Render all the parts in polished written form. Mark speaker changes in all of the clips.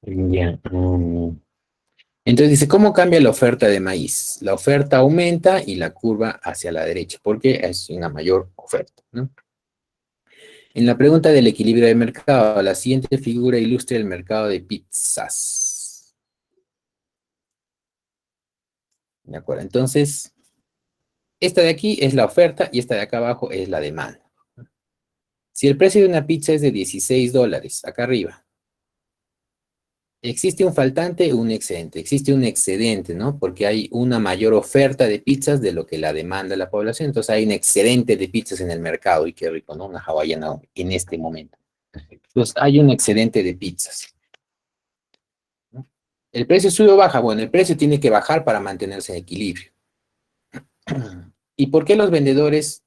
Speaker 1: Ya. Entonces dice, ¿cómo cambia la oferta de maíz? La oferta aumenta y la curva hacia la derecha, porque es una mayor oferta, ¿no? En la pregunta del equilibrio de mercado, la siguiente figura ilustra el mercado de pizzas. ¿De acuerdo? Entonces, esta de aquí es la oferta y esta de acá abajo es la demanda. Si el precio de una pizza es de $16, acá arriba, existe un faltante o un excedente. Existe un excedente, ¿no? Porque hay una mayor oferta de pizzas de lo que la demanda de la población. Entonces hay un excedente de pizzas en el mercado. Y qué rico, ¿no? Una hawaiana en este momento. Entonces hay un excedente de pizzas, ¿no? El precio sube o baja. Bueno, el precio tiene que bajar para mantenerse en equilibrio. ¿Y por qué los vendedores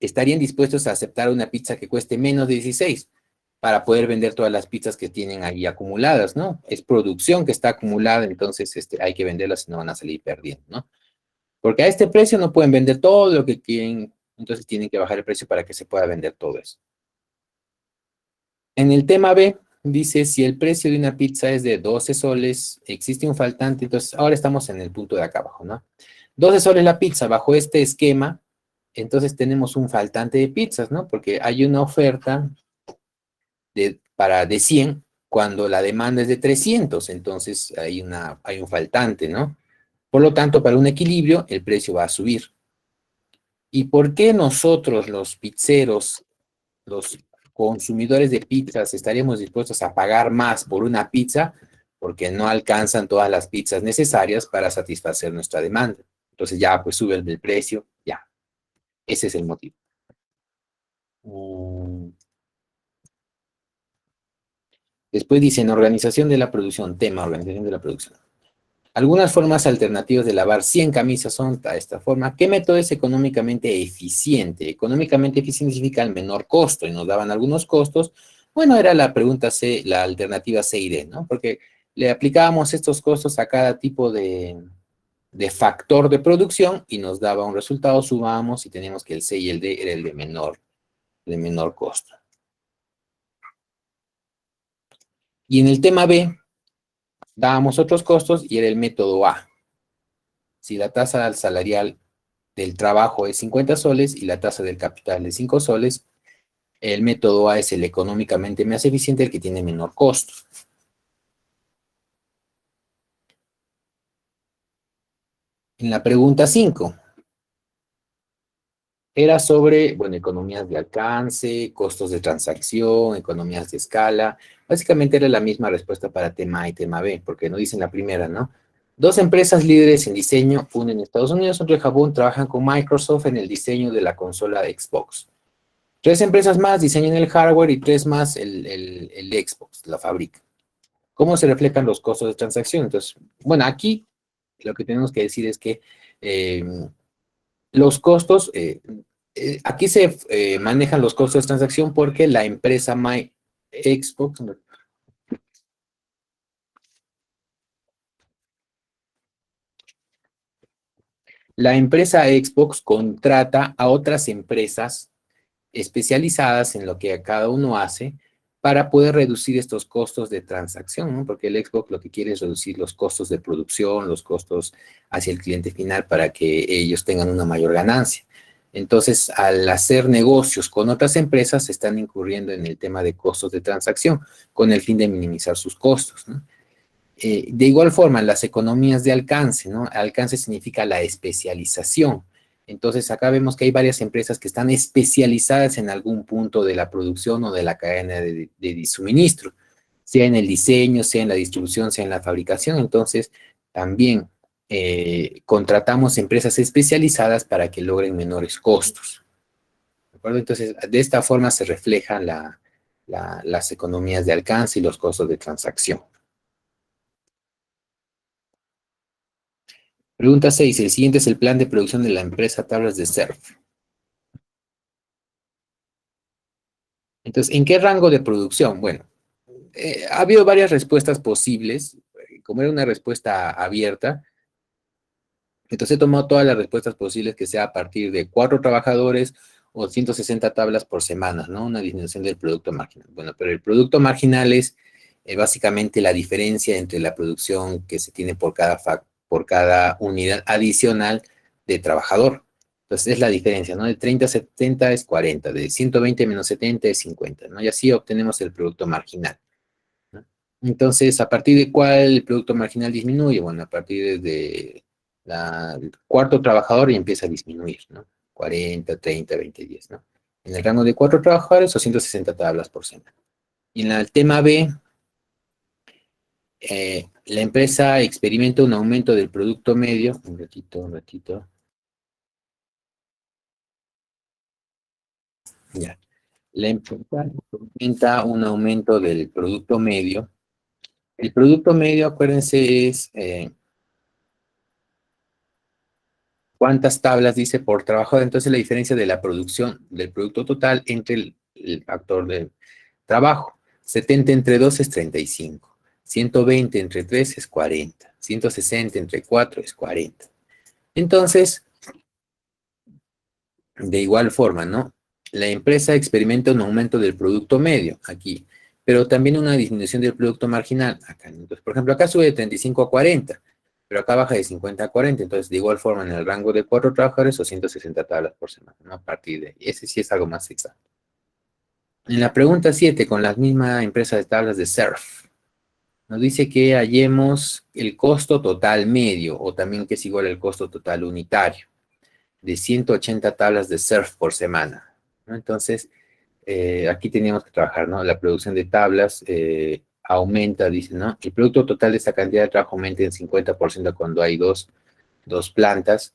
Speaker 1: estarían dispuestos a aceptar una pizza que cueste menos de 16 para poder vender todas las pizzas que tienen ahí acumuladas, ¿no? Es producción que está acumulada, entonces hay que venderlas si no van a salir perdiendo, ¿no? Porque a este precio no pueden vender todo lo que quieren, entonces tienen que bajar el precio para que se pueda vender todo eso. En el tema B, dice, si el precio de una pizza es de 12 soles, existe un faltante, entonces ahora estamos en el punto de acá abajo, ¿no? 12 soles la pizza, bajo este esquema, entonces tenemos un faltante de pizzas, ¿no? Porque hay una oferta de 100 cuando la demanda es de 300, entonces hay un faltante, ¿no? Por lo tanto, para un equilibrio, el precio va a subir. ¿Y por qué nosotros, los pizzeros, los consumidores de pizzas, estaríamos dispuestos a pagar más por una pizza? Porque no alcanzan todas las pizzas necesarias para satisfacer nuestra demanda. Entonces ya, pues sube el precio, ya. Ese es el motivo. Después dicen organización de la producción, tema, organización de la producción. Algunas formas alternativas de lavar 100 camisas son de esta forma. ¿Qué método es económicamente eficiente? Económicamente eficiente significa el menor costo, y nos daban algunos costos. Bueno, era la pregunta C, la alternativa C y D, ¿no? Porque le aplicábamos estos costos a cada tipo de factor de producción y nos daba un resultado, sumamos y teníamos que el C y el D era el de menor costo. Y en el tema B, dábamos otros costos y era el método A. Si la tasa salarial del trabajo es 50 soles y la tasa del capital es 5 soles, el método A es el económicamente más eficiente, el que tiene menor costo. En la pregunta 5, era sobre, bueno, economías de alcance, costos de transacción, economías de escala. Básicamente era la misma respuesta para tema A y tema B, porque no dicen la primera, ¿no? Dos empresas líderes en diseño, una en Estados Unidos, otra en Japón, trabajan con Microsoft en el diseño de la consola de Xbox. Tres empresas más diseñan el hardware y tres más el Xbox, la fábrica. ¿Cómo se reflejan los costos de transacción? Entonces, bueno, aquí lo que tenemos que decir es que eh, los costos, aquí se manejan los costos de transacción porque la empresa My Xbox, la empresa Xbox contrata a otras empresas especializadas en lo que cada uno hace para poder reducir estos costos de transacción, ¿no? Porque el Xbox lo que quiere es reducir los costos de producción, los costos hacia el cliente final para que ellos tengan una mayor ganancia. Entonces, al hacer negocios con otras empresas, están incurriendo en el tema de costos de transacción con el fin de minimizar sus costos, ¿no? De igual forma, las economías de alcance, ¿no? Alcance significa la especialización. Entonces, acá vemos que hay varias empresas que están especializadas en algún punto de la producción o de la cadena de suministro, sea en el diseño, sea en la distribución, sea en la fabricación. Entonces, también contratamos empresas especializadas para que logren menores costos. ¿De acuerdo? Entonces, de esta forma se reflejan las economías de alcance y los costos de transacción. Pregunta 6. El siguiente es el plan de producción de la empresa Tablas de Surf. Entonces, ¿en qué rango de producción? Bueno, ha habido varias respuestas posibles. Como era una respuesta abierta, entonces he tomado todas las respuestas posibles que sea a partir de 4 trabajadores o 160 tablas por semana, ¿no? Una disminución del producto marginal. Bueno, pero el producto marginal es básicamente la diferencia entre la producción que se tiene por cada unidad adicional de trabajador. Entonces es la diferencia, ¿no? De 30 a 70 es 40, de 120 menos 70 es 50, ¿no? Y así obtenemos el producto marginal, ¿no? Entonces, ¿a partir de cuál el producto marginal disminuye? Bueno, a partir de el cuarto trabajador y empieza a disminuir, ¿no? 40, 30, 20, 10, ¿no? En el rango de 4 trabajadores o 160 tablas por semana. Y en el tema B, la empresa experimenta un aumento del producto medio. Un ratito. Ya. La empresa experimenta un aumento del producto medio. El producto medio, acuérdense, es cuántas tablas dice por trabajo. Entonces, la diferencia de la producción del producto total entre el factor de trabajo. 70 entre 2 es 35. 120 entre 3 es 40. 160 entre 4 es 40. Entonces, de igual forma, ¿no? La empresa experimenta un aumento del producto medio, aquí, pero también una disminución del producto marginal, acá. Entonces, por ejemplo, acá sube de 35 a 40, pero acá baja de 50 a 40, entonces, de igual forma, en el rango de 4 trabajadores o 160 tablas por semana, ¿no? A partir de ahí. Ese sí es algo más exacto. En la pregunta 7, con la misma empresa de tablas de SURF, nos dice que hallemos el costo total medio, o también que es igual al costo total unitario, de 180 tablas de surf por semana, ¿no? Entonces, aquí teníamos que trabajar, ¿no? La producción de tablas aumenta, dice, ¿no? El producto total de esta cantidad de trabajo aumenta en 50% cuando hay dos plantas,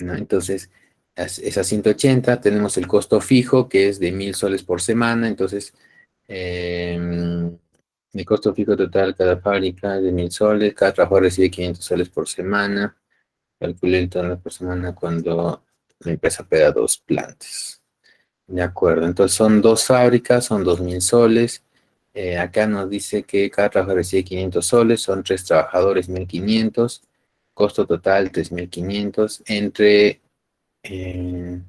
Speaker 1: ¿no? Entonces, esas 180, tenemos el costo fijo, que es de 1.000 soles por semana, entonces, el costo fijo total cada fábrica es de 1.000 soles, cada trabajador recibe 500 soles por semana. Calculé el total por semana cuando la empresa opera dos plantas. De acuerdo, entonces son dos fábricas, son 2.000 soles. Acá nos dice que cada trabajador recibe 500 soles, son tres trabajadores, 1.500. Costo total, 3.500. Eh,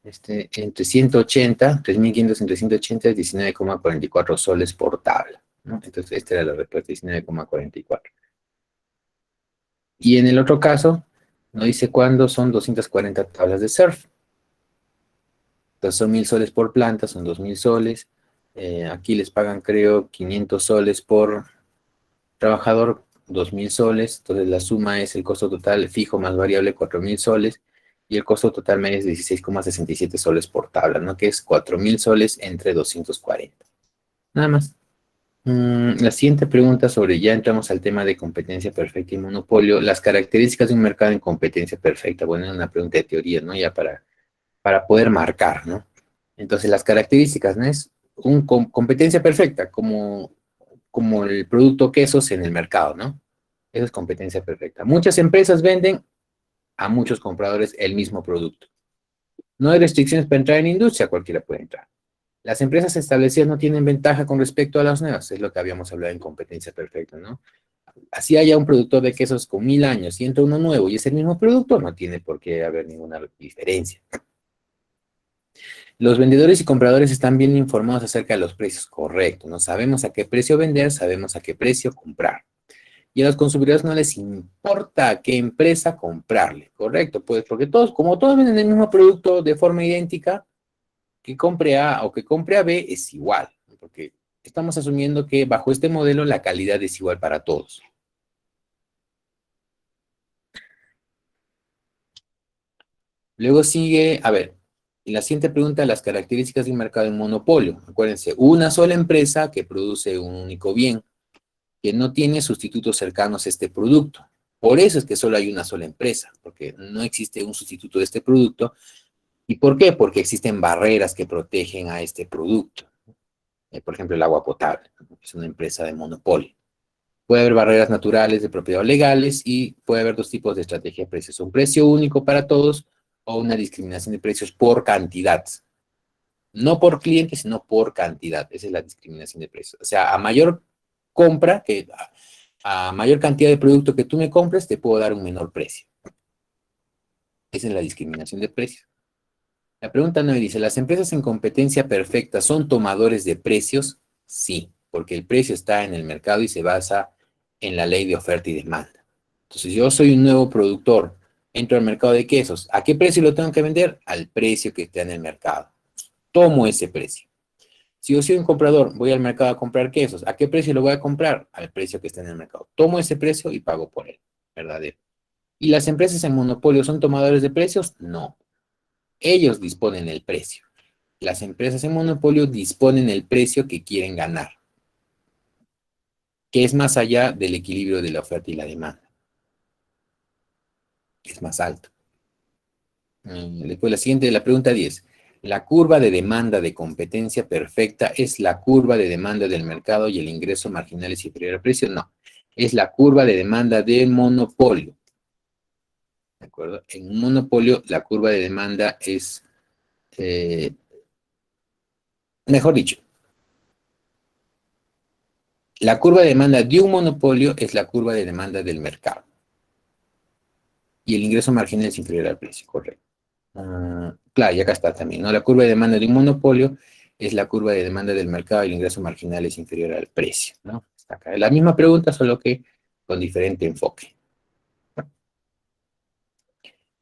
Speaker 1: entre 180, 3.500 entre 180 es 19,44 soles por tabla, ¿no? Entonces, esta era la respuesta, 19,44. Y en el otro caso, nos dice cuándo son 240 tablas de surf. Entonces son 1.000 soles por planta, son 2.000 soles. Aquí les pagan, creo, 500 soles por trabajador, 2.000 soles. Entonces la suma es el costo total fijo más variable, 4.000 soles. Y el costo total medio es 16,67 soles por tabla, ¿no? Que es 4.000 soles entre 240. Nada más. La siguiente pregunta sobre, ya entramos al tema de competencia perfecta y monopolio, las características de un mercado en competencia perfecta. Bueno, es una pregunta de teoría, ¿no? Ya para poder marcar, ¿no? Entonces, las características, ¿no? Es competencia perfecta, como el producto quesos en el mercado, ¿no? Eso es competencia perfecta. Muchas empresas venden a muchos compradores el mismo producto. No hay restricciones para entrar en industria, cualquiera puede entrar. Las empresas establecidas no tienen ventaja con respecto a las nuevas, es lo que habíamos hablado en competencia perfecta, ¿no? Así haya un productor de quesos con 1.000 años y entra uno nuevo y es el mismo producto, no tiene por qué haber ninguna diferencia. Los vendedores y compradores están bien informados acerca de los precios correctos, ¿no? Sabemos a qué precio vender, sabemos a qué precio comprar. Y a los consumidores no les importa a qué empresa comprarle, ¿correcto? Pues porque todos, como todos venden el mismo producto de forma idéntica, que compre A o que compre a B es igual, ¿no? Porque estamos asumiendo que bajo este modelo la calidad es igual para todos. Luego sigue, a ver, en la siguiente pregunta, las características de un mercado en monopolio. Acuérdense, una sola empresa que produce un único bien, que no tiene sustitutos cercanos a este producto. Por eso es que solo hay una sola empresa, porque no existe un sustituto de este producto. ¿Y por qué? Porque existen barreras que protegen a este producto. Por ejemplo, el agua potable, ¿no? Es una empresa de monopolio. Puede haber barreras naturales de propiedad o legales y puede haber dos tipos de estrategia de precios. Un precio único para todos o una discriminación de precios por cantidad. No por cliente, sino por cantidad. Esa es la discriminación de precios. O sea, a mayor compra, a mayor cantidad de producto que tú me compres, te puedo dar un menor precio. Esa es la discriminación de precios. La pregunta 9 dice, ¿las empresas en competencia perfecta son tomadores de precios? Sí, porque el precio está en el mercado y se basa en la ley de oferta y demanda. Entonces, yo soy un nuevo productor, entro al mercado de quesos. ¿A qué precio lo tengo que vender? Al precio que está en el mercado. Tomo ese precio. Si yo soy un comprador, voy al mercado a comprar quesos. ¿A qué precio lo voy a comprar? Al precio que está en el mercado. Tomo ese precio y pago por él. ¿Verdadero? ¿Y las empresas en monopolio son tomadores de precios? No. Ellos disponen el precio. Las empresas en monopolio disponen el precio que quieren ganar, que es más allá del equilibrio de la oferta y la demanda. Es más alto. Después la siguiente, la pregunta 10. La curva de demanda de competencia perfecta es la curva de demanda del mercado y el ingreso marginal es inferior al precio. No, es la curva de demanda de monopolio. ¿De acuerdo? En un monopolio la curva de demanda es, mejor dicho, la curva de demanda de un monopolio es la curva de demanda del mercado. Y el ingreso marginal es inferior al precio, correcto. Claro, y acá está también, ¿no? La curva de demanda de un monopolio es la curva de demanda del mercado y el ingreso marginal es inferior al precio, ¿no? Está acá. La misma pregunta, solo que con diferente enfoque.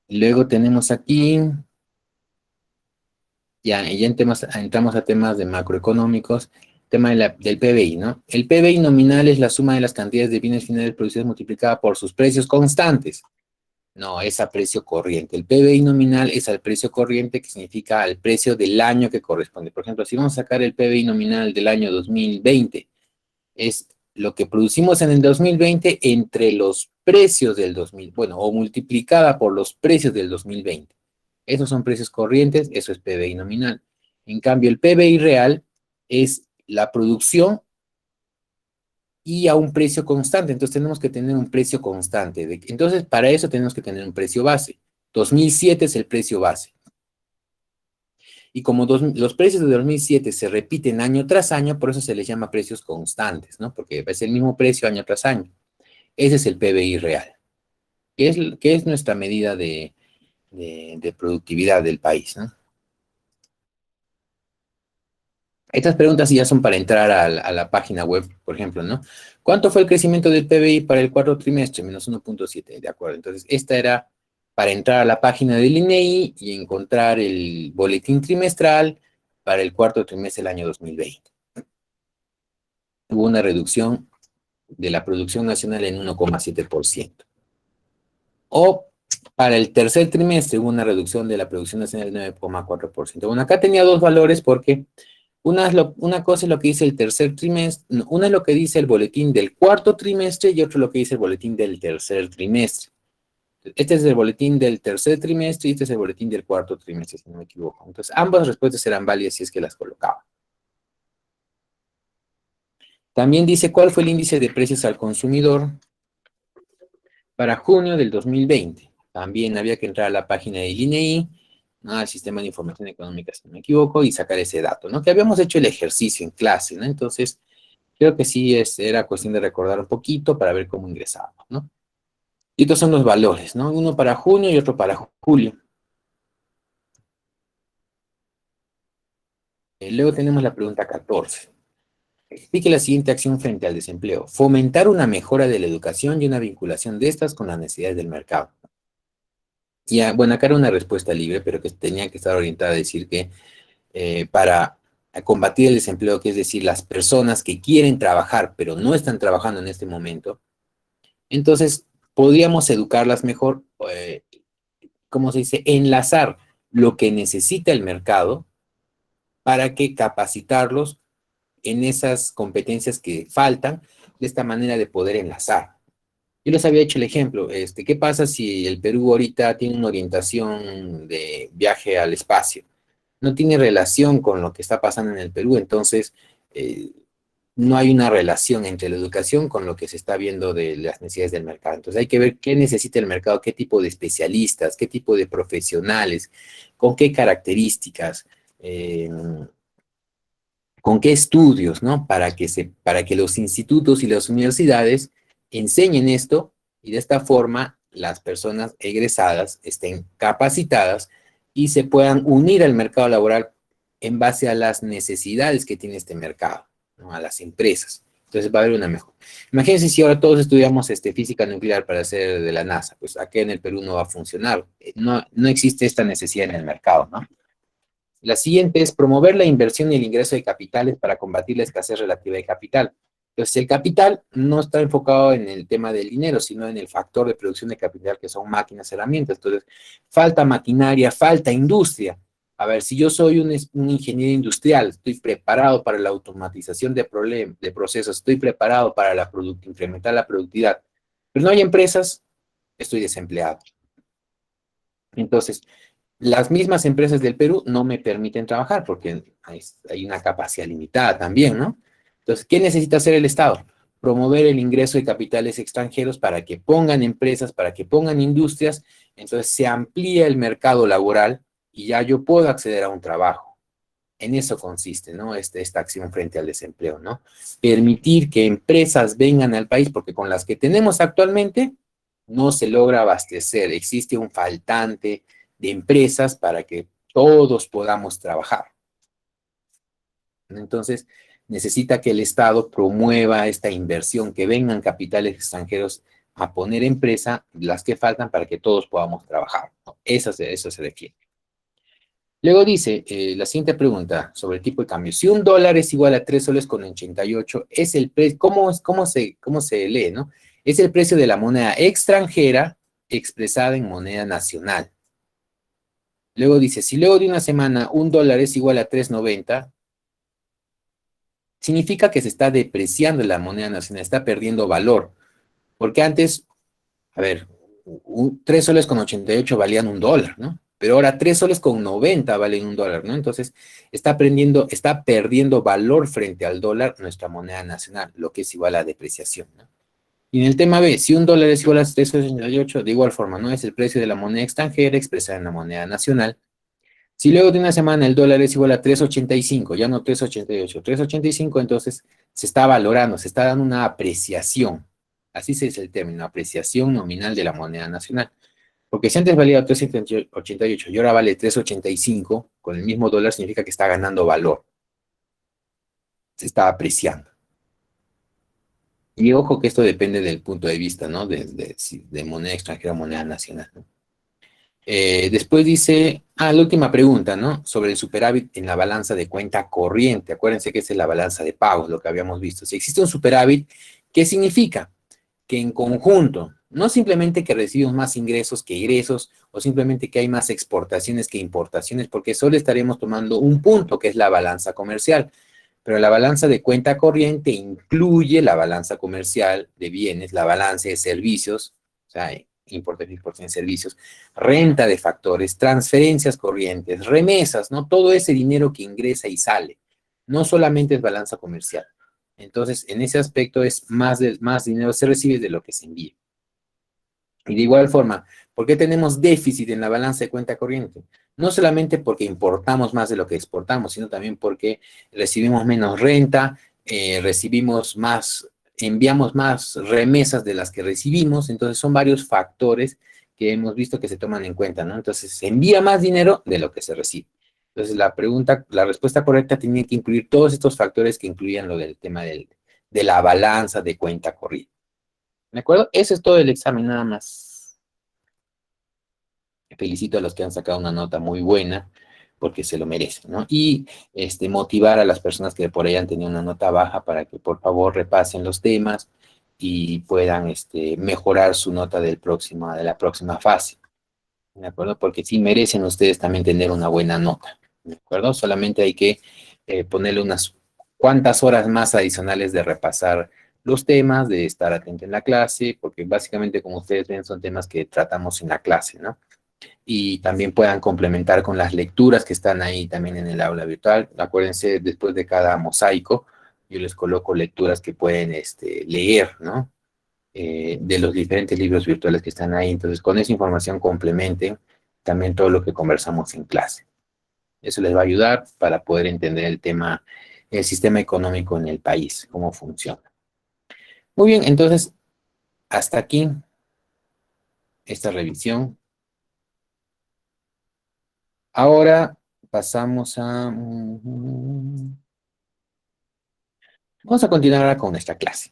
Speaker 1: Luego tenemos aquí, ya entramos a temas de macroeconómicos, tema del PBI, ¿no? El PBI nominal es la suma de las cantidades de bienes finales producidos multiplicada por sus precios constantes. No, es a precio corriente. El PBI nominal es al precio corriente, que significa al precio del año que corresponde. Por ejemplo, si vamos a sacar el PBI nominal del año 2020, es lo que producimos en el 2020 entre los precios del 2000, bueno, o multiplicada por los precios del 2020. Esos son precios corrientes, eso es PBI nominal. En cambio, el PBI real es la producción y a un precio constante. Entonces tenemos que tener un precio constante. Entonces, para eso tenemos que tener un precio base. 2007 es el precio base. Y como los precios de 2007 se repiten año tras año, por eso se les llama precios constantes, ¿no? Porque es el mismo precio año tras año. Ese es el PBI real, que es nuestra medida de productividad del país, ¿no? Estas preguntas ya son para entrar a la página web, por ejemplo, ¿no? ¿Cuánto fue el crecimiento del PBI para el cuarto trimestre? Menos 1.7, de acuerdo. Entonces, esta era para entrar a la página del INEI y encontrar el boletín trimestral para el cuarto trimestre del año 2020. Hubo una reducción de la producción nacional en 1,7%. O para el tercer trimestre hubo una reducción de la producción nacional del 9,4%. Bueno, acá tenía dos valores porque una cosa es lo que dice el tercer trimestre, no, una es lo que dice el boletín del cuarto trimestre y otro lo que dice el boletín del tercer trimestre. Este es el boletín del tercer trimestre y este es el boletín del cuarto trimestre, si no me equivoco. Entonces, ambas respuestas serán válidas si es que las colocaba. También dice cuál fue el índice de precios al consumidor para junio del 2020. También había que entrar a la página del INEI, ¿no? Al Sistema de Información Económica, si no me equivoco, y sacar ese dato, ¿no? Que habíamos hecho el ejercicio en clase, ¿no? Entonces, creo que sí era cuestión de recordar un poquito para ver cómo ingresábamos, ¿no? Y estos son los valores, ¿no? Uno para junio y otro para julio. Luego tenemos la pregunta 14. Explique la siguiente acción frente al desempleo. Fomentar una mejora de la educación y una vinculación de estas con las necesidades del mercado. Y bueno, acá era una respuesta libre, pero que tenía que estar orientada a decir que para combatir el desempleo, que es decir, las personas que quieren trabajar, pero no están trabajando en este momento, entonces podríamos educarlas mejor, ¿cómo se dice? Enlazar lo que necesita el mercado para que capacitarlos en esas competencias que faltan, de esta manera de poder enlazar. Yo les había hecho el ejemplo, ¿qué pasa si el Perú ahorita tiene una orientación de viaje al espacio? No tiene relación con lo que está pasando en el Perú, entonces no hay una relación entre la educación con lo que se está viendo de las necesidades del mercado. Entonces hay que ver qué necesita el mercado, qué tipo de especialistas, qué tipo de profesionales, con qué características, con qué estudios, ¿no? Para que los institutos y las universidades enseñen esto y de esta forma las personas egresadas estén capacitadas y se puedan unir al mercado laboral en base a las necesidades que tiene este mercado. ¿no? A las empresas. Entonces va a haber una mejora. Imagínense si ahora todos estudiamos física nuclear para ser de la NASA, pues aquí en el Perú no va a funcionar. No existe esta necesidad en el mercado, ¿no? La siguiente es promover la inversión y el ingreso de capitales para combatir la escasez relativa de capital. Entonces, el capital no está enfocado en el tema del dinero, sino en el factor de producción de capital, que son máquinas, herramientas. Entonces, falta maquinaria, falta industria. A ver, si yo soy un ingeniero industrial, estoy preparado para la automatización de procesos, estoy preparado para incrementar la productividad, pero no hay empresas, estoy desempleado. Entonces, las mismas empresas del Perú no me permiten trabajar porque hay una capacidad limitada también, ¿no? Entonces, ¿qué necesita hacer el Estado? Promover el ingreso de capitales extranjeros para que pongan empresas, para que pongan industrias, entonces se amplía el mercado laboral y ya yo puedo acceder a un trabajo. En eso consiste, ¿no? Esta acción frente al desempleo, ¿no? Permitir que empresas vengan al país, porque con las que tenemos actualmente no se logra abastecer, existe un faltante de empresas para que todos podamos trabajar. Entonces, necesita que el Estado promueva esta inversión, que vengan capitales extranjeros a poner empresa, las que faltan para que todos podamos trabajar, ¿no? Eso se refiere. Luego dice, la siguiente pregunta sobre el tipo de cambio. Si un dólar es igual a 3 soles con 88, es el precio, cómo se lee, no? Es el precio de la moneda extranjera expresada en moneda nacional. Luego dice, si luego de una semana un dólar es igual a 3.90, significa que se está depreciando la moneda nacional, está perdiendo valor. Porque antes, a ver, 3 soles con 88 valían un dólar, ¿no? Pero ahora 3 soles con 90 valen un dólar, ¿no? Entonces, está perdiendo valor frente al dólar nuestra moneda nacional, lo que es igual a depreciación, ¿no? Y en el tema B, si un dólar es igual a 3,88, de igual forma, ¿no? Es el precio de la moneda extranjera expresada en la moneda nacional. Si luego de una semana el dólar es igual a 3,85, ya no 3,88, 3,85, entonces se está valorando, se está dando una apreciación. Así se dice el término, apreciación nominal de la moneda nacional. Porque si antes valía 3,88 y ahora vale 3,85, con el mismo dólar significa que está ganando valor, se está apreciando. Y ojo que esto depende del punto de vista, ¿no? De moneda extranjera o moneda nacional, ¿no? Después dice, la última pregunta, ¿no? Sobre el superávit en la balanza de cuenta corriente. Acuérdense que esa es la balanza de pagos, lo que habíamos visto. Si existe un superávit, ¿qué significa? Que en conjunto, no simplemente que recibimos más ingresos que egresos, o simplemente que hay más exportaciones que importaciones, porque solo estaríamos tomando un punto, que es la balanza comercial. Pero la balanza de cuenta corriente incluye la balanza comercial de bienes, la balanza de servicios, o sea, importación, exportación de servicios, renta de factores, transferencias corrientes, remesas, ¿no? Todo ese dinero que ingresa y sale. No solamente es balanza comercial. Entonces, en ese aspecto es más dinero se recibe de lo que se envía. Y de igual forma, ¿por qué tenemos déficit en la balanza de cuenta corriente? No solamente porque importamos más de lo que exportamos, sino también porque recibimos menos renta, enviamos más remesas de las que recibimos, entonces son varios factores que hemos visto que se toman en cuenta, ¿no? Entonces, se envía más dinero de lo que se recibe. Entonces, la respuesta correcta tiene que incluir todos estos factores que incluyan lo del tema de la balanza de cuenta corriente. ¿De acuerdo? Ese es todo el examen, nada más. Felicito a los que han sacado una nota muy buena, porque se lo merecen, ¿no? Y motivar a las personas que por ahí han tenido una nota baja para que por favor repasen los temas y puedan mejorar su nota de la próxima fase, ¿de acuerdo? Porque sí merecen ustedes también tener una buena nota, ¿de acuerdo? Solamente hay que ponerle unas cuantas horas más adicionales de repasar los temas, de estar atento en la clase, porque básicamente, como ustedes ven, son temas que tratamos en la clase, ¿no? Y también puedan complementar con las lecturas que están ahí también en el aula virtual. Acuérdense, después de cada mosaico, yo les coloco lecturas que pueden leer, ¿no? De los diferentes libros virtuales que están ahí. Entonces, con esa información complementen también todo lo que conversamos en clase. Eso les va a ayudar para poder entender el tema, el sistema económico en el país, cómo funciona. Muy bien, entonces, hasta aquí esta revisión. Ahora pasamos a... Vamos a continuar ahora con nuestra clase.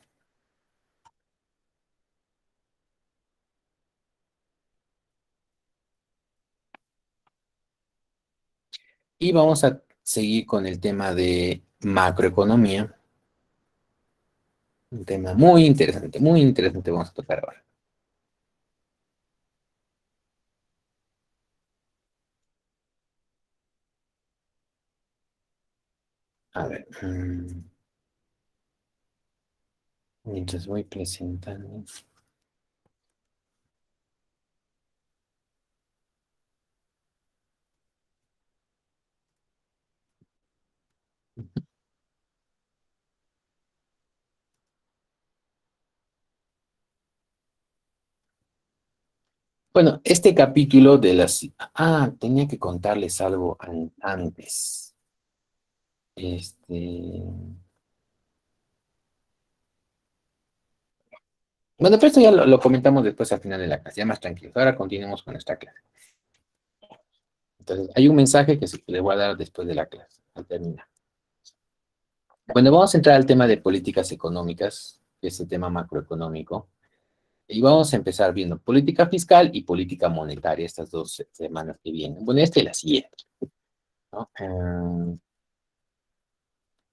Speaker 1: Y vamos a seguir con el tema de macroeconomía. Un tema muy interesante vamos a tocar ahora. A ver, mientras voy presentando. Bueno, este capítulo de las... Ah, tenía que contarles algo antes. Este... Bueno, pero esto ya lo comentamos después al final de la clase, ya más tranquilos. Ahora continuemos con nuestra clase. Entonces, hay un mensaje que les voy a dar después de la clase, al terminar. Bueno, vamos a entrar al tema de políticas económicas, que es el tema macroeconómico. Y vamos a empezar viendo política fiscal y política monetaria estas dos semanas que vienen. Bueno, esta y la siguiente, ¿no?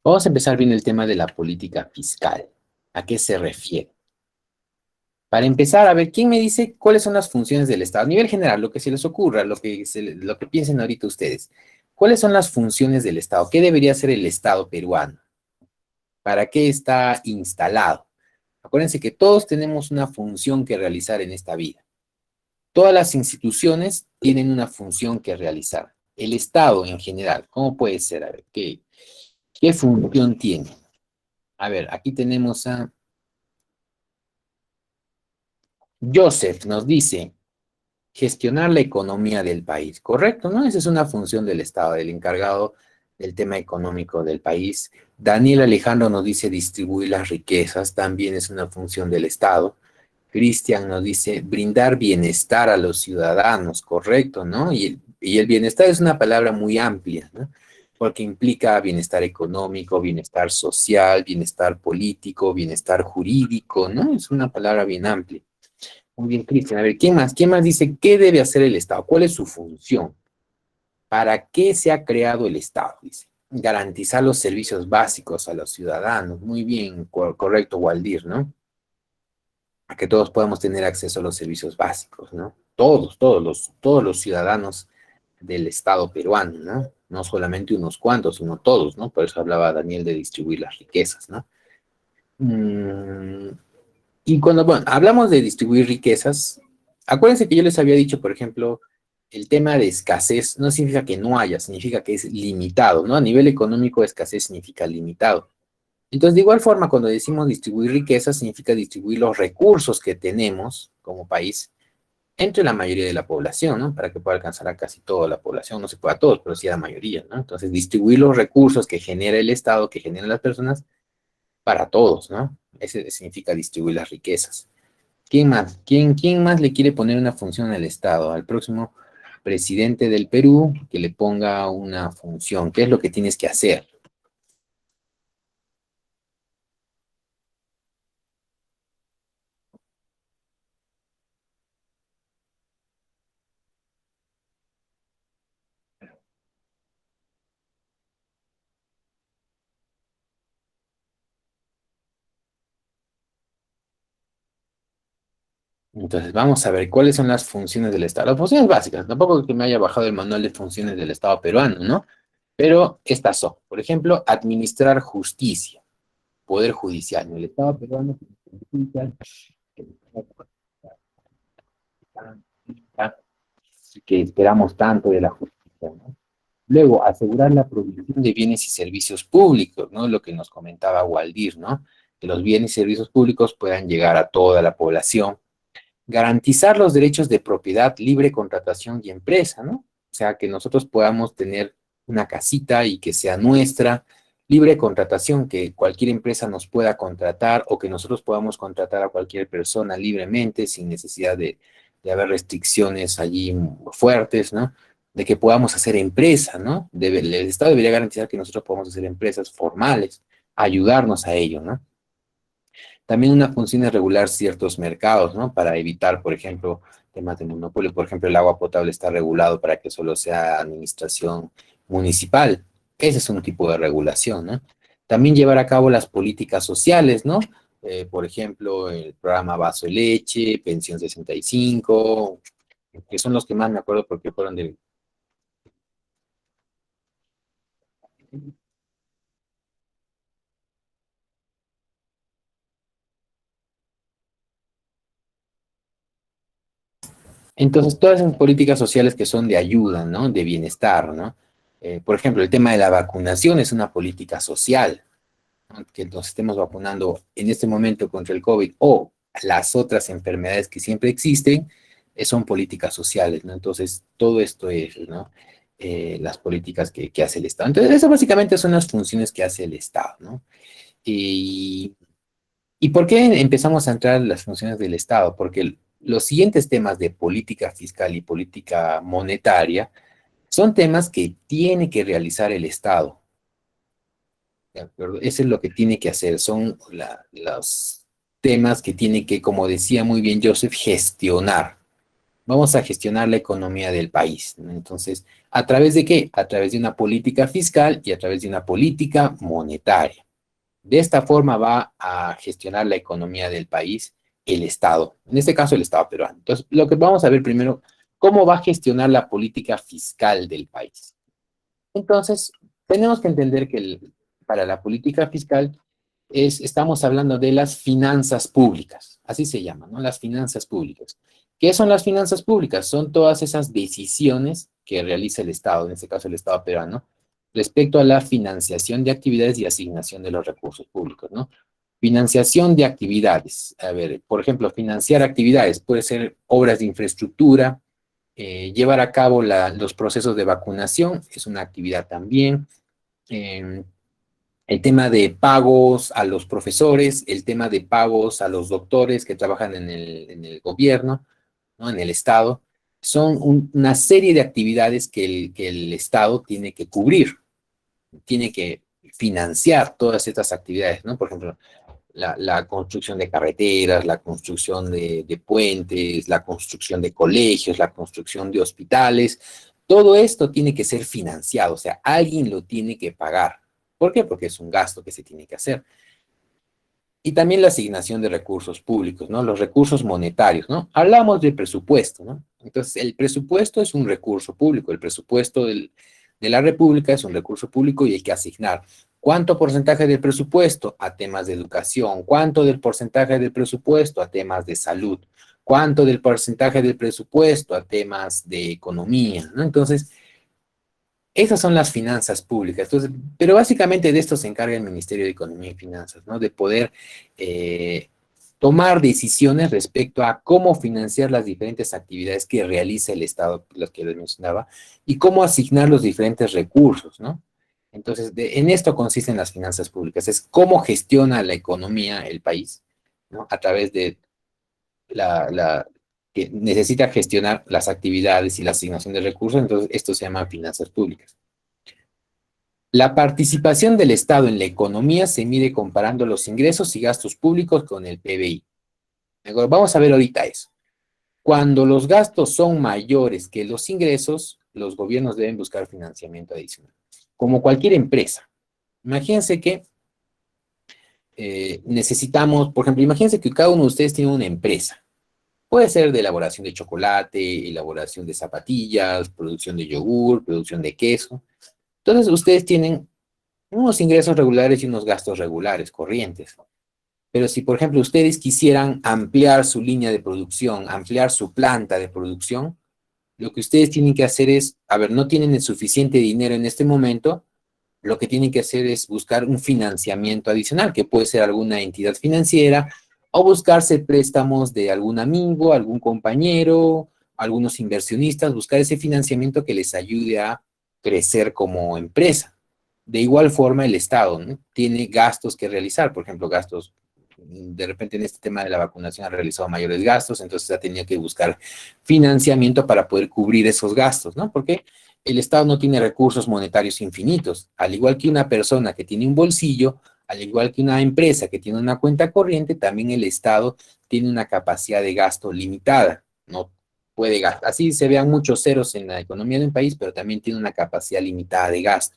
Speaker 1: Vamos a empezar viendo el tema de la política fiscal. ¿A qué se refiere? Para empezar, a ver, ¿quién me dice cuáles son las funciones del Estado? A nivel general, lo que se les ocurra, lo que piensen ahorita ustedes. ¿Cuáles son las funciones del Estado? ¿Qué debería hacer el Estado peruano? ¿Para qué está instalado? Acuérdense que todos tenemos una función que realizar en esta vida. Todas las instituciones tienen una función que realizar. El Estado en general, ¿cómo puede ser? A ver, ¿qué función tiene? A ver, aquí tenemos a Joseph, nos dice, gestionar la economía del país, ¿correcto? ¿No? Esa es una función del Estado, del encargado del tema económico del país. Daniel Alejandro nos dice distribuir las riquezas, también es una función del Estado. Cristian nos dice brindar bienestar a los ciudadanos, correcto, ¿no? Y el bienestar es una palabra muy amplia, ¿no? Porque implica bienestar económico, bienestar social, bienestar político, bienestar jurídico, ¿no? Es una palabra bien amplia. Muy bien, Cristian. A ver, ¿quién más? ¿Quién más dice qué debe hacer el Estado? ¿Cuál es su función? ¿Para qué se ha creado el Estado? Dice. Garantizar los servicios básicos a los ciudadanos. Muy bien, correcto, Waldir, ¿no? A que todos podamos tener acceso a los servicios básicos, ¿no? Todos los ciudadanos del Estado peruano, ¿no? No solamente unos cuantos, sino todos, ¿no? Por eso hablaba Daniel de distribuir las riquezas, ¿no? Mm, y cuando, bueno, hablamos de distribuir riquezas, acuérdense que yo les había dicho, por ejemplo, el tema de escasez no significa que no haya, significa que es limitado, ¿no? A nivel económico, escasez significa limitado. Entonces, de igual forma, cuando decimos distribuir riqueza, significa distribuir los recursos que tenemos como país entre la mayoría de la población, ¿no? Para que pueda alcanzar a casi toda la población, no se puede a todos, pero sí a la mayoría, ¿no? Entonces, distribuir los recursos que genera el Estado, que generan las personas, para todos, ¿no? Ese significa distribuir las riquezas. ¿Quién más? ¿Quién más le quiere poner una función al Estado? Al próximo presidente del Perú, que le ponga una función. ¿Qué es lo que tienes que hacer? Entonces, vamos a ver cuáles son las funciones del Estado. Las funciones básicas, tampoco que me haya bajado el manual de funciones del Estado peruano, ¿no? Pero estas son, por ejemplo, administrar justicia, poder judicial. En el Estado peruano, judicial, que esperamos tanto de la justicia, ¿no? Luego, asegurar la provisión de bienes y servicios públicos, ¿no? Lo que nos comentaba Waldir, ¿no? Que los bienes y servicios públicos puedan llegar a toda la población. Garantizar los derechos de propiedad, libre contratación y empresa, ¿no? O sea, que nosotros podamos tener una casita y que sea nuestra, libre contratación, que cualquier empresa nos pueda contratar o que nosotros podamos contratar a cualquier persona libremente sin necesidad de haber restricciones allí fuertes, ¿no? De que podamos hacer empresa, ¿no? El Estado debería garantizar que nosotros podamos hacer empresas formales, ayudarnos a ello, ¿no? También una función es regular ciertos mercados, ¿no? Para evitar, por ejemplo, temas de monopolio. Por ejemplo, el agua potable está regulado para que solo sea administración municipal. Ese es un tipo de regulación, ¿no? También llevar a cabo las políticas sociales, ¿no? Por ejemplo, el programa Vaso de Leche, Pensión 65, que son los que más me acuerdo porque fueron del... Entonces, todas esas políticas sociales que son de ayuda, ¿no? De bienestar, ¿no? Por ejemplo, el tema de la vacunación es una política social, ¿no? Que nos estemos vacunando en este momento contra el COVID o las otras enfermedades que siempre existen, son políticas sociales, ¿no? Entonces, todo esto es, ¿no? Las políticas que hace el Estado. Entonces, eso básicamente son las funciones que hace el Estado, ¿no? Y ¿Y por qué empezamos a entrar en las funciones del Estado? Porque los siguientes temas de política fiscal y política monetaria son temas que tiene que realizar el Estado. ¿De acuerdo? Eso es lo que tiene que hacer. Son los temas que tiene que, como decía muy bien Joseph, gestionar. Vamos a gestionar la economía del país, ¿no? Entonces, ¿a través de qué? A través de una política fiscal y a través de una política monetaria. De esta forma va a gestionar la economía del país el Estado, en este caso el Estado peruano. Entonces, lo que vamos a ver primero, cómo va a gestionar la política fiscal del país. Entonces, tenemos que entender que para la política fiscal estamos hablando de las finanzas públicas, así se llaman, ¿no? Las finanzas públicas. ¿Qué son las finanzas públicas? Son todas esas decisiones que realiza el Estado, en este caso el Estado peruano, respecto a la financiación de actividades y asignación de los recursos públicos, ¿no? Financiación de actividades. A ver, por ejemplo, financiar actividades puede ser obras de infraestructura, llevar a cabo los procesos de vacunación, es una actividad también. Eh, el tema de pagos a los profesores, el tema de pagos a los doctores que trabajan en el gobierno, ¿no? En el Estado, son una serie de actividades que el Estado tiene que cubrir, tiene que financiar todas estas actividades, ¿no? Por ejemplo, la construcción de carreteras, la construcción de puentes, la construcción de colegios, la construcción de hospitales, todo esto tiene que ser financiado, o sea, alguien lo tiene que pagar. ¿Por qué? Porque es un gasto que se tiene que hacer. Y también la asignación de recursos públicos, ¿no? Los recursos monetarios, ¿no? Hablamos del presupuesto, ¿no? Entonces, el presupuesto es un recurso público, el presupuesto de la República es un recurso público y hay que asignar. ¿Cuánto porcentaje del presupuesto a temas de educación? ¿Cuánto del porcentaje del presupuesto a temas de salud? ¿Cuánto del porcentaje del presupuesto a temas de economía? ¿No? Entonces, esas son las finanzas públicas. Entonces, pero básicamente de esto se encarga el Ministerio de Economía y Finanzas, ¿no? De poder tomar decisiones respecto a cómo financiar las diferentes actividades que realiza el Estado, las que les mencionaba, y cómo asignar los diferentes recursos, ¿no? Entonces, en esto consisten las finanzas públicas, es cómo gestiona la economía el país, ¿no? A través de que necesita gestionar las actividades y la asignación de recursos, entonces esto se llama finanzas públicas. La participación del Estado en la economía se mide comparando los ingresos y gastos públicos con el PBI. Vamos a ver ahorita eso. Cuando los gastos son mayores que los ingresos, los gobiernos deben buscar financiamiento adicional. Como cualquier empresa. Imagínense que necesitamos, por ejemplo, imagínense que cada uno de ustedes tiene una empresa. Puede ser de elaboración de chocolate, elaboración de zapatillas, producción de yogur, producción de queso. Entonces, ustedes tienen unos ingresos regulares y unos gastos regulares, corrientes. Pero si, por ejemplo, ustedes quisieran ampliar su línea de producción, ampliar su planta de producción, lo que ustedes tienen que hacer es, a ver, no tienen el suficiente dinero en este momento, lo que tienen que hacer es buscar un financiamiento adicional, que puede ser alguna entidad financiera, o buscarse préstamos de algún amigo, algún compañero, algunos inversionistas, buscar ese financiamiento que les ayude a crecer como empresa. De igual forma, el Estado, ¿no? Tiene gastos que realizar, por ejemplo, gastos, de repente en este tema de la vacunación ha realizado mayores gastos, entonces ha tenido que buscar financiamiento para poder cubrir esos gastos, ¿no? Porque el Estado no tiene recursos monetarios infinitos, al igual que una persona que tiene un bolsillo, Al igual que una empresa que tiene una cuenta corriente, también el Estado tiene una capacidad de gasto limitada. No puede gastar. Así se vean muchos ceros en la economía de un país, pero también tiene una capacidad limitada de gasto.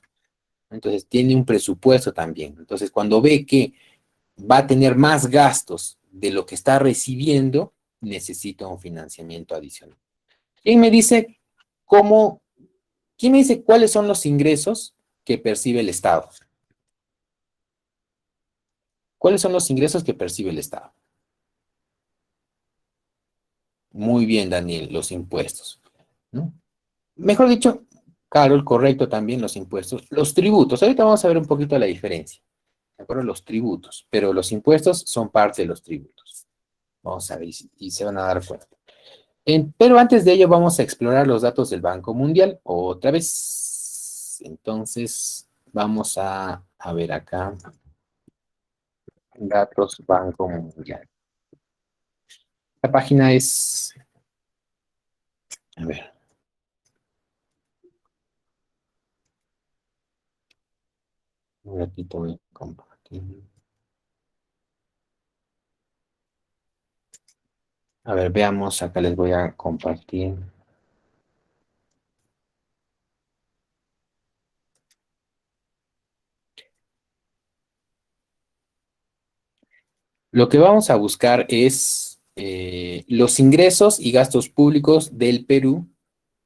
Speaker 1: Entonces, tiene un presupuesto también. Entonces, cuando ve que va a tener más gastos de lo que está recibiendo, necesita un financiamiento adicional. ¿Quién me dice cómo, quién me dice cuáles son los ingresos que percibe el Estado? ¿Cuáles son los ingresos que percibe el Estado? Muy bien, Daniel, los impuestos, ¿no? Mejor dicho, Carol, correcto también los impuestos. Los tributos, ahorita vamos a ver un poquito la diferencia, ¿de acuerdo? Los tributos, pero los impuestos son parte de los tributos. Vamos a ver y se van a dar cuenta. Pero antes de ello vamos a explorar los datos del Banco Mundial otra vez. Entonces, vamos a ver acá, datos Banco Mundial. La página es, a ver, un ratito voy a compartir. A ver, veamos, acá les voy a compartir. Lo que vamos a buscar es los ingresos y gastos públicos del Perú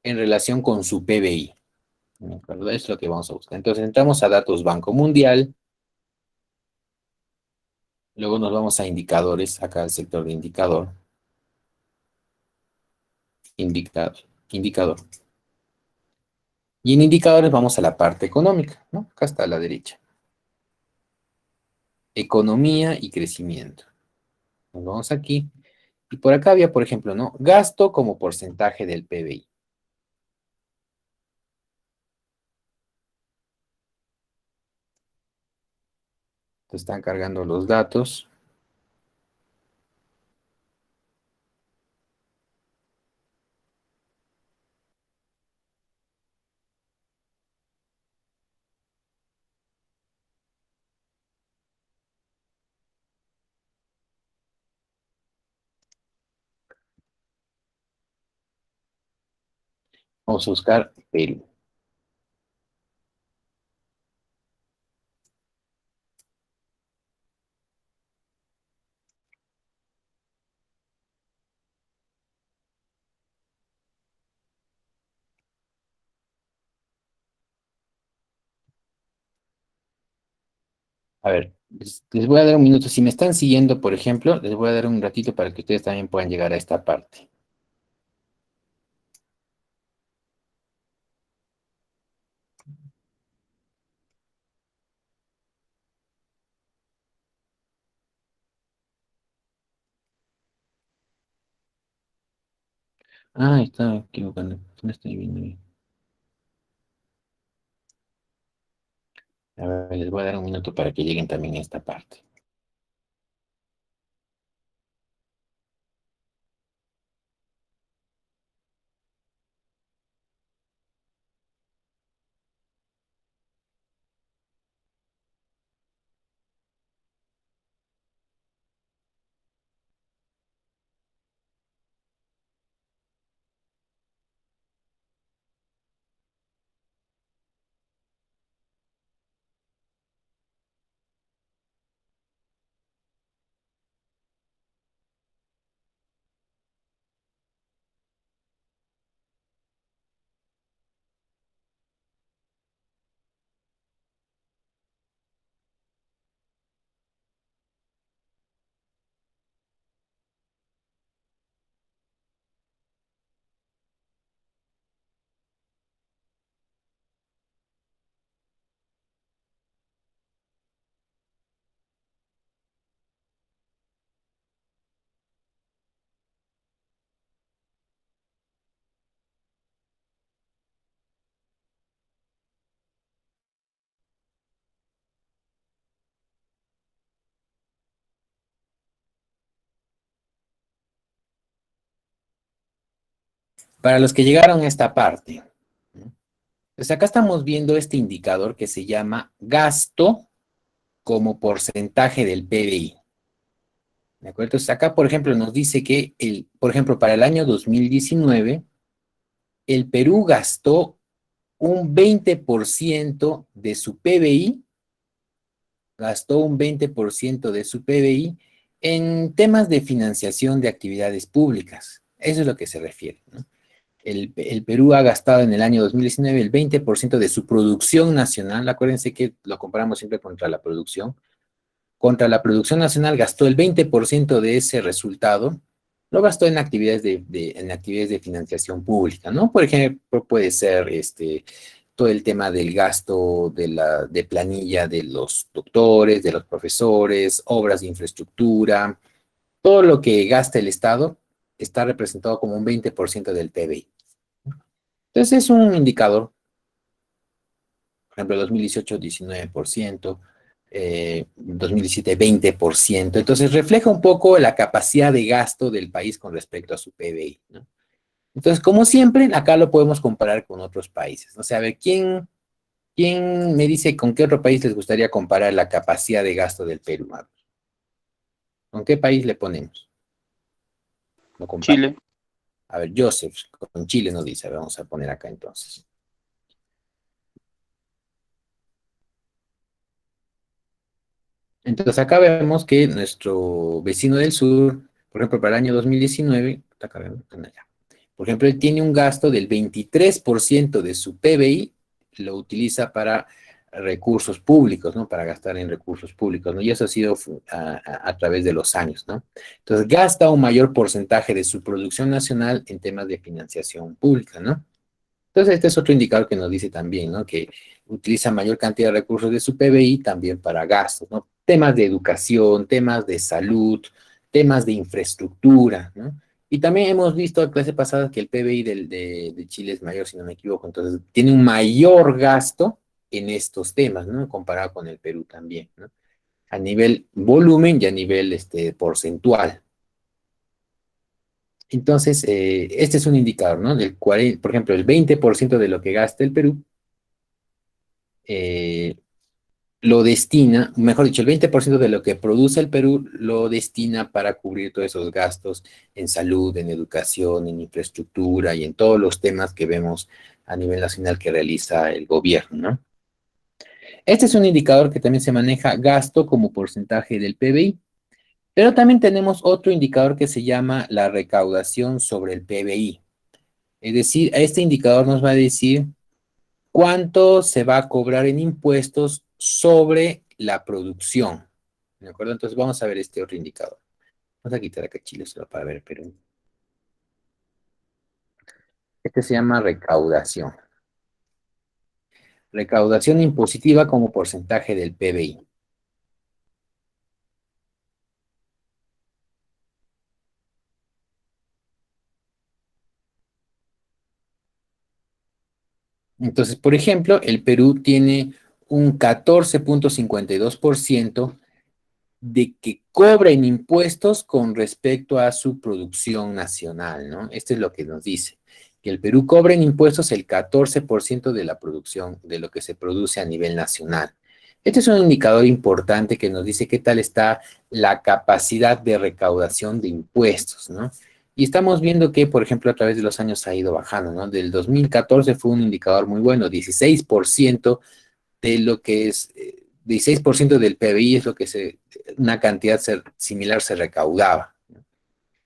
Speaker 1: en relación con su PBI. ¿De acuerdo? Es lo que vamos a buscar. Entonces entramos a datos Banco Mundial, luego nos vamos a indicadores, acá el sector de indicador, indicador, indicador. Y en indicadores vamos a la parte económica, ¿no? Acá está a la derecha. Economía y crecimiento. Nos vamos aquí. Y por acá había, por ejemplo, ¿no? Gasto como porcentaje del PBI. Entonces están cargando los datos. Vamos a buscar Perú. A ver, les voy a dar un minuto. Si me están siguiendo, por ejemplo, les voy a dar un ratito para que ustedes también puedan llegar a esta parte. Ah, estaba equivocando. No estoy viendo bien. A ver, les voy a dar un minuto para que lleguen también a esta parte. Para los que llegaron a esta parte, ¿no? Pues acá estamos viendo este indicador que se llama gasto como porcentaje del PBI. ¿De acuerdo? Entonces, acá, por ejemplo, nos dice que, por ejemplo, para el año 2019, el Perú gastó un 20% de su PBI, gastó un 20% de su PBI en temas de financiación de actividades públicas. Eso es lo que se refiere, ¿no? El Perú ha gastado en el año 2019 el 20% de su producción nacional. Acuérdense que lo comparamos siempre contra la producción nacional gastó el 20% de ese resultado, lo gastó en actividades en actividades de financiación pública, ¿no? Por ejemplo, puede ser todo el tema del gasto de planilla de los doctores, de los profesores, obras de infraestructura, todo lo que gasta el Estado está representado como un 20% del PBI. Entonces es un indicador, por ejemplo, 2018, 19%, 2017, 20%. Entonces refleja un poco la capacidad de gasto del país con respecto a su PBI, ¿no? Entonces, como siempre, acá lo podemos comparar con otros países, ¿no? O sea, a ver, ¿quién me dice con qué otro país les gustaría comparar la capacidad de gasto del Perú? ¿Con qué país le ponemos? Lo compara.
Speaker 2: Chile.
Speaker 1: A ver, Joseph, con Chile nos dice, a ver, vamos a poner acá entonces. Entonces acá vemos que nuestro vecino del sur, por ejemplo, para el año 2019, acá vemos, allá. Por ejemplo, él tiene un gasto del 23% de su PBI, lo utiliza para recursos públicos, ¿no? Para gastar en recursos públicos, ¿no? Y eso ha sido a través de los años, ¿no? Entonces, gasta un mayor porcentaje de su producción nacional en temas de financiación pública, ¿no? Entonces, este es otro indicador que nos dice también, ¿no? Que utiliza mayor cantidad de recursos de su PBI también para gastos, ¿no? Temas de educación, temas de salud, temas de infraestructura, ¿no? Y también hemos visto en clase pasada que el PBI de Chile es mayor, si no me equivoco, entonces tiene un mayor gasto en estos temas, ¿no? Comparado con el Perú también, ¿no? A nivel volumen y a nivel porcentual. Entonces, este es un indicador, ¿no? Por ejemplo, el 20% de lo que gasta el Perú eh, lo destina, mejor dicho, el 20% de lo que produce el Perú lo destina para cubrir todos esos gastos en salud, en educación, en infraestructura y en todos los temas que vemos a nivel nacional que realiza el gobierno, ¿no? Este es un indicador que también se maneja gasto como porcentaje del PBI, pero también tenemos otro indicador que se llama la recaudación sobre el PBI. Es decir, este indicador nos va a decir cuánto se va a cobrar en impuestos sobre la producción. ¿De acuerdo? Entonces vamos a ver este otro indicador. Vamos a quitar acá Chile solo para ver Perú. Este se llama recaudación. Recaudación impositiva como porcentaje del PBI. Entonces, por ejemplo, el Perú tiene un 14,52% de que cobra en impuestos con respecto a su producción nacional, ¿no? Esto es lo que nos dice, que el Perú cobra en impuestos el 14% de la producción, de lo que se produce a nivel nacional. Este es un indicador importante que nos dice qué tal está la capacidad de recaudación de impuestos, ¿no? Y estamos viendo que, por ejemplo, a través de los años ha ido bajando, ¿no? Del 2014 fue un indicador muy bueno, 16% de lo que es, 16% del PBI es lo que una cantidad similar se recaudaba.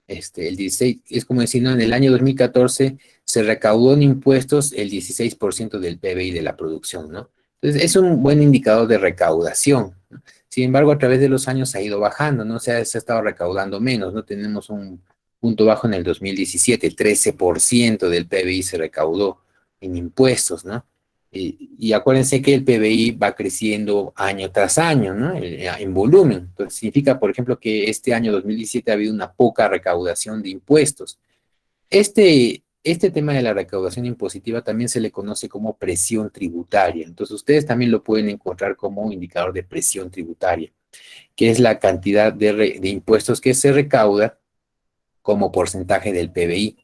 Speaker 1: El 16, es como decir, ¿no? En el año 2014 se recaudó en impuestos el 16% del PBI de la producción, ¿no? Entonces, es un buen indicador de recaudación, ¿no? Sin embargo, a través de los años ha ido bajando, ¿no? Se ha estado recaudando menos, ¿no? Tenemos un punto bajo en el 2017, 13% del PBI se recaudó en impuestos, ¿no? Y acuérdense que el PBI va creciendo año tras año, ¿no? En volumen. Entonces, significa, por ejemplo, que este año 2017 ha habido una poca recaudación de impuestos. Este tema de la recaudación impositiva también se le conoce como presión tributaria. Entonces, ustedes también lo pueden encontrar como un indicador de presión tributaria, que es la cantidad de impuestos que se recauda como porcentaje del PBI.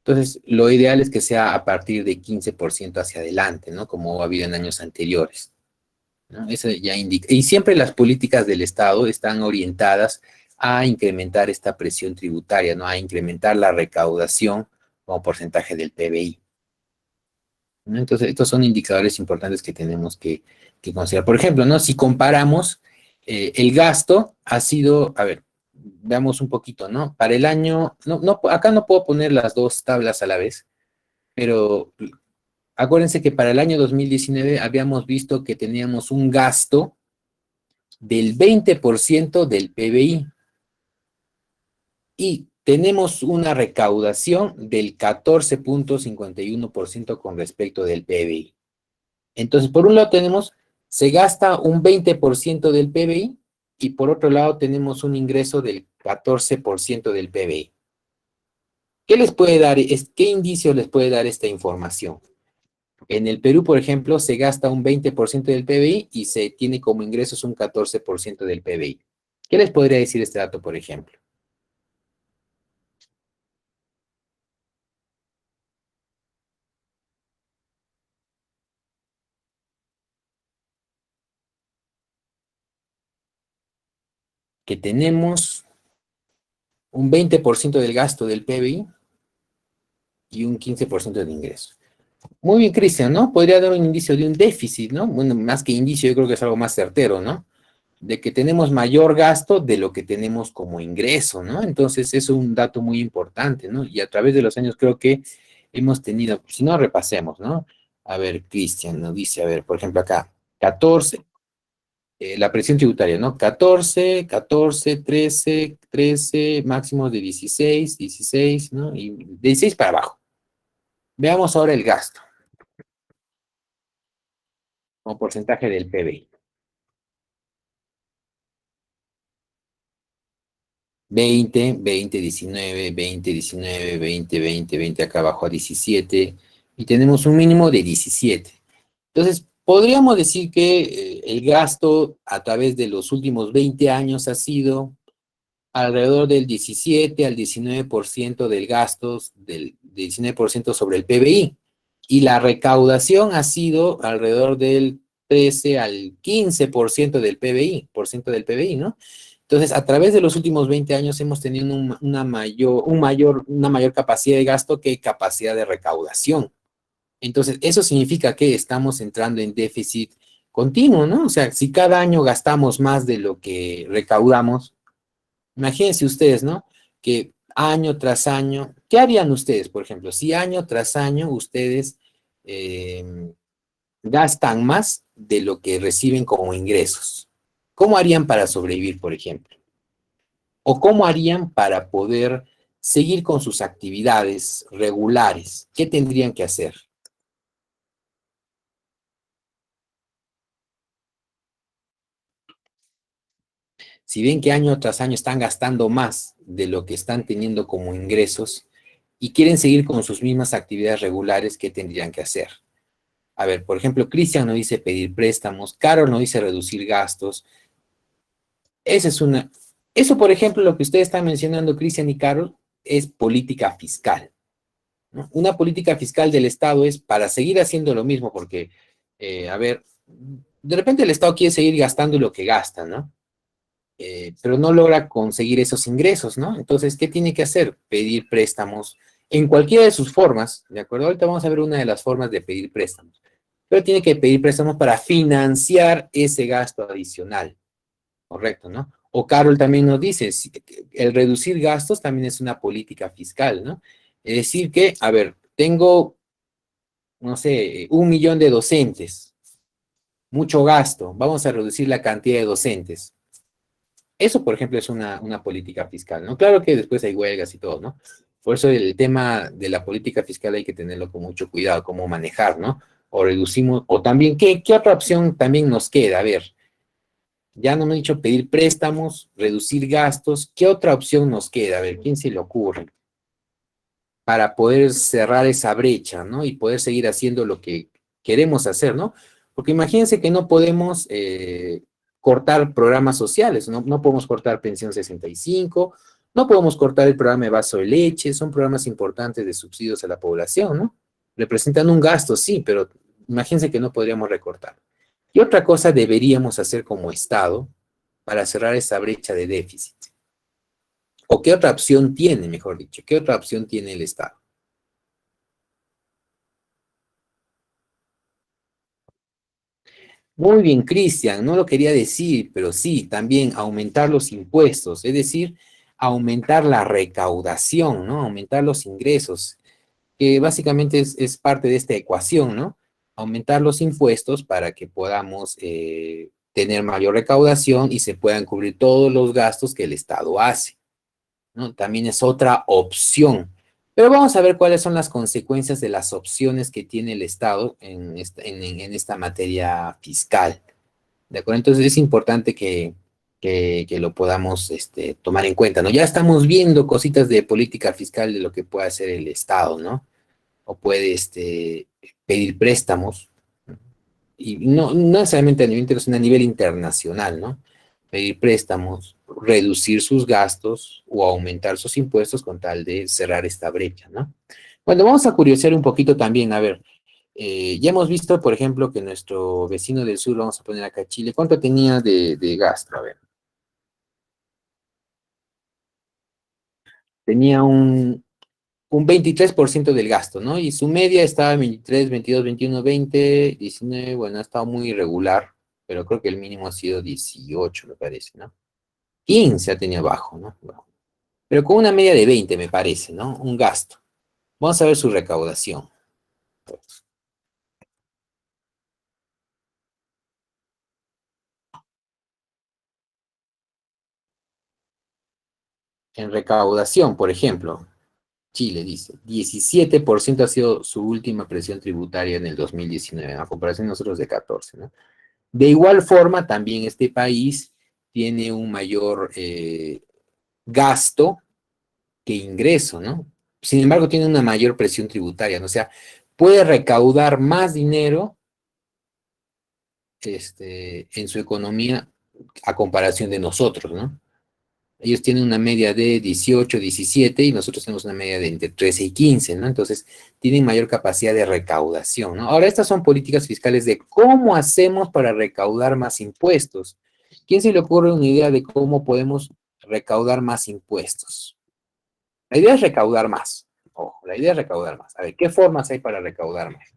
Speaker 1: Entonces, lo ideal es que sea a partir de 15% hacia adelante, ¿no? Como ha habido en años anteriores. ¿no? Eso ya indica. Y siempre las políticas del Estado están orientadas a incrementar esta presión tributaria, ¿no? A incrementar la recaudación como porcentaje del PBI, ¿no? Entonces, estos son indicadores importantes que tenemos que considerar. Por ejemplo, ¿no? Si comparamos, el gasto ha sido, a ver, veamos un poquito, ¿no? Para el año, acá no puedo poner las dos tablas a la vez, pero acuérdense que para el año 2019 habíamos visto que teníamos un gasto del 20% del PBI y tenemos una recaudación del 14,51% con respecto del PBI. Entonces, por un lado tenemos, se gasta un 20% del PBI y por otro lado tenemos un ingreso del 14% del PBI. ¿Qué les puede dar, qué indicios les puede dar esta información? En el Perú, por ejemplo, se gasta un 20% del PBI y se tiene como ingresos un 14% del PBI. ¿Qué les podría decir este dato, por ejemplo? Que tenemos un 20% del gasto del PBI y un 15% de ingresos. Muy bien, Cristian, ¿no? Podría dar un indicio de un déficit, ¿no? Bueno, más que indicio, yo creo que es algo más certero, ¿no? De que tenemos mayor gasto de lo que tenemos como ingreso, ¿no? Entonces, es un dato muy importante, ¿no? Y a través de los años creo que hemos tenido, si no, repasemos, ¿no? A ver, Cristian nos dice, a ver, por ejemplo, acá, 14, la presión tributaria, ¿no? 14, 14, 13, 13, máximos de 16, 16, ¿no? Y de 16 para abajo. Veamos ahora el gasto como porcentaje del PBI. 20, 20, 19, 20, 19, 20, 20, 20, acá abajo a 17, y tenemos un mínimo de 17. Entonces, podríamos decir que el gasto a través de los últimos 20 años ha sido alrededor del 17 al 19% del gastos, del 19% sobre el PBI, y la recaudación ha sido alrededor del 13 al 15% del PBI, ¿no? Entonces, a través de los últimos 20 años hemos tenido una mayor capacidad de gasto que capacidad de recaudación. Entonces, eso significa que estamos entrando en déficit continuo, ¿no? O sea, si cada año gastamos más de lo que recaudamos, imagínense ustedes, ¿no? Que año tras año, ¿qué harían ustedes, por ejemplo? Si año tras año ustedes eh, gastan más de lo que reciben como ingresos. ¿Cómo harían para sobrevivir, por ejemplo? ¿O cómo harían para poder seguir con sus actividades regulares? ¿Qué tendrían que hacer? Si ven que año tras año están gastando más de lo que están teniendo como ingresos y quieren seguir con sus mismas actividades regulares, ¿qué tendrían que hacer? A ver, por ejemplo, Cristian nos dice pedir préstamos, Carol nos dice reducir gastos. Esa es una... Eso, por ejemplo, lo que ustedes están mencionando, Cristian y Carol, es política fiscal, ¿no? Una política fiscal del Estado es para seguir haciendo lo mismo, porque, a ver, de repente el Estado quiere seguir gastando lo que gasta, ¿no? Pero no logra conseguir esos ingresos, ¿no? Entonces, ¿qué tiene que hacer? Pedir préstamos en cualquiera de sus formas, ¿de acuerdo? Ahorita vamos a ver una de las formas de pedir préstamos, pero tiene que pedir préstamos para financiar ese gasto adicional, correcto, ¿no? O Carol también nos dice, el reducir gastos también es una política fiscal, ¿no? Es decir que, a ver, tengo, no sé, 1 millón de docentes, mucho gasto, vamos a reducir la cantidad de docentes. Eso, por ejemplo, es una política fiscal, ¿no? Claro que después hay huelgas y todo, ¿no? Por eso el tema de la política fiscal hay que tenerlo con mucho cuidado, cómo manejar, ¿no? O reducimos, o también, ¿qué otra opción también nos queda? A ver, ya no me he dicho pedir préstamos, reducir gastos, ¿qué otra opción nos queda? A ver, ¿quién se le ocurre? Para poder cerrar esa brecha, ¿no? Y poder seguir haciendo lo que queremos hacer, ¿no? Porque imagínense que no podemos cortar programas sociales, ¿no? No podemos cortar Pensión 65, no podemos cortar el programa de vaso de leche, son programas importantes de subsidios a la población, ¿no? Representan un gasto, sí, pero imagínense que no podríamos recortar. ¿Qué otra cosa deberíamos hacer como Estado para cerrar esa brecha de déficit? ¿O qué otra opción tiene, mejor dicho? ¿Qué otra opción tiene el Estado? Muy bien, Cristian, no lo quería decir, pero sí, también aumentar los impuestos, es decir, aumentar la recaudación, ¿no? Aumentar los ingresos, que básicamente es parte de esta ecuación, ¿no? Aumentar los impuestos para que podamos tener mayor recaudación y se puedan cubrir todos los gastos que el Estado hace, ¿no? También es otra opción. Pero vamos a ver cuáles son las consecuencias de las opciones que tiene el Estado en esta materia fiscal. ¿De acuerdo? Entonces es importante que lo podamos tomar en cuenta, ¿no? Ya estamos viendo cositas de política fiscal de lo que puede hacer el Estado, ¿no? O puede pedir préstamos, y no necesariamente a nivel internacional, a nivel internacional, ¿no? Pedir préstamos, reducir sus gastos o aumentar sus impuestos con tal de cerrar esta brecha, ¿no? Bueno, vamos a curiosear un poquito también, a ver, ya hemos visto, por ejemplo, que nuestro vecino del sur, vamos a poner acá Chile, ¿cuánto tenía de gasto? A ver, tenía un 23% del gasto, ¿no? Y su media estaba en 23, 22, 21, 20, 19, bueno, ha estado muy irregular, pero creo que el mínimo ha sido 18, me parece, ¿no? 15 ha tenido bajo, ¿no? Bueno, pero con una media de 20, me parece, ¿no? Un gasto. Vamos a ver su recaudación. En recaudación, por ejemplo, Chile dice, 17% ha sido su última presión tributaria en el 2019, a comparación de nosotros de 14, ¿no? De igual forma, también este país tiene un mayor gasto que ingreso, ¿no? Sin embargo, tiene una mayor presión tributaria, ¿no? O sea, puede recaudar más dinero en su economía a comparación de nosotros, ¿no? Ellos tienen una media de 18, 17 y nosotros tenemos una media de entre 13 y 15, ¿no? Entonces, tienen mayor capacidad de recaudación, ¿no? Ahora, estas son políticas fiscales de cómo hacemos para recaudar más impuestos. ¿Quién se le ocurre una idea de cómo podemos recaudar más impuestos? La idea es recaudar más. Ojo, la idea es recaudar más. A ver, ¿qué formas hay para recaudar más?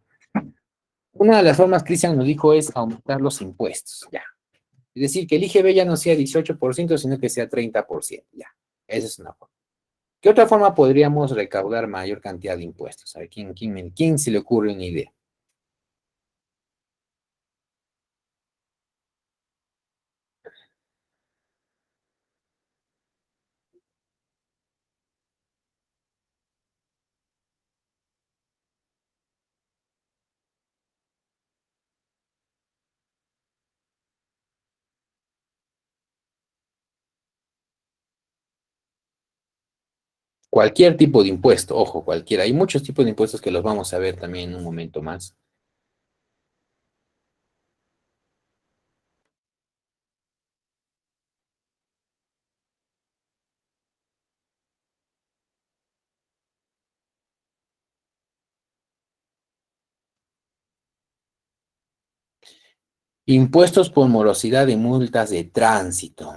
Speaker 1: Una de las formas, Cristian nos dijo, es aumentar los impuestos. Ya. Es decir, que el IGB ya no sea 18%, sino que sea 30%. Ya. Esa es una forma. ¿Qué otra forma podríamos recaudar mayor cantidad de impuestos? A ver, ¿quién se le ocurre una idea? Cualquier tipo de impuesto, ojo, cualquiera. Hay muchos tipos de impuestos que los vamos a ver también en un momento más. Impuestos por morosidad y multas de tránsito.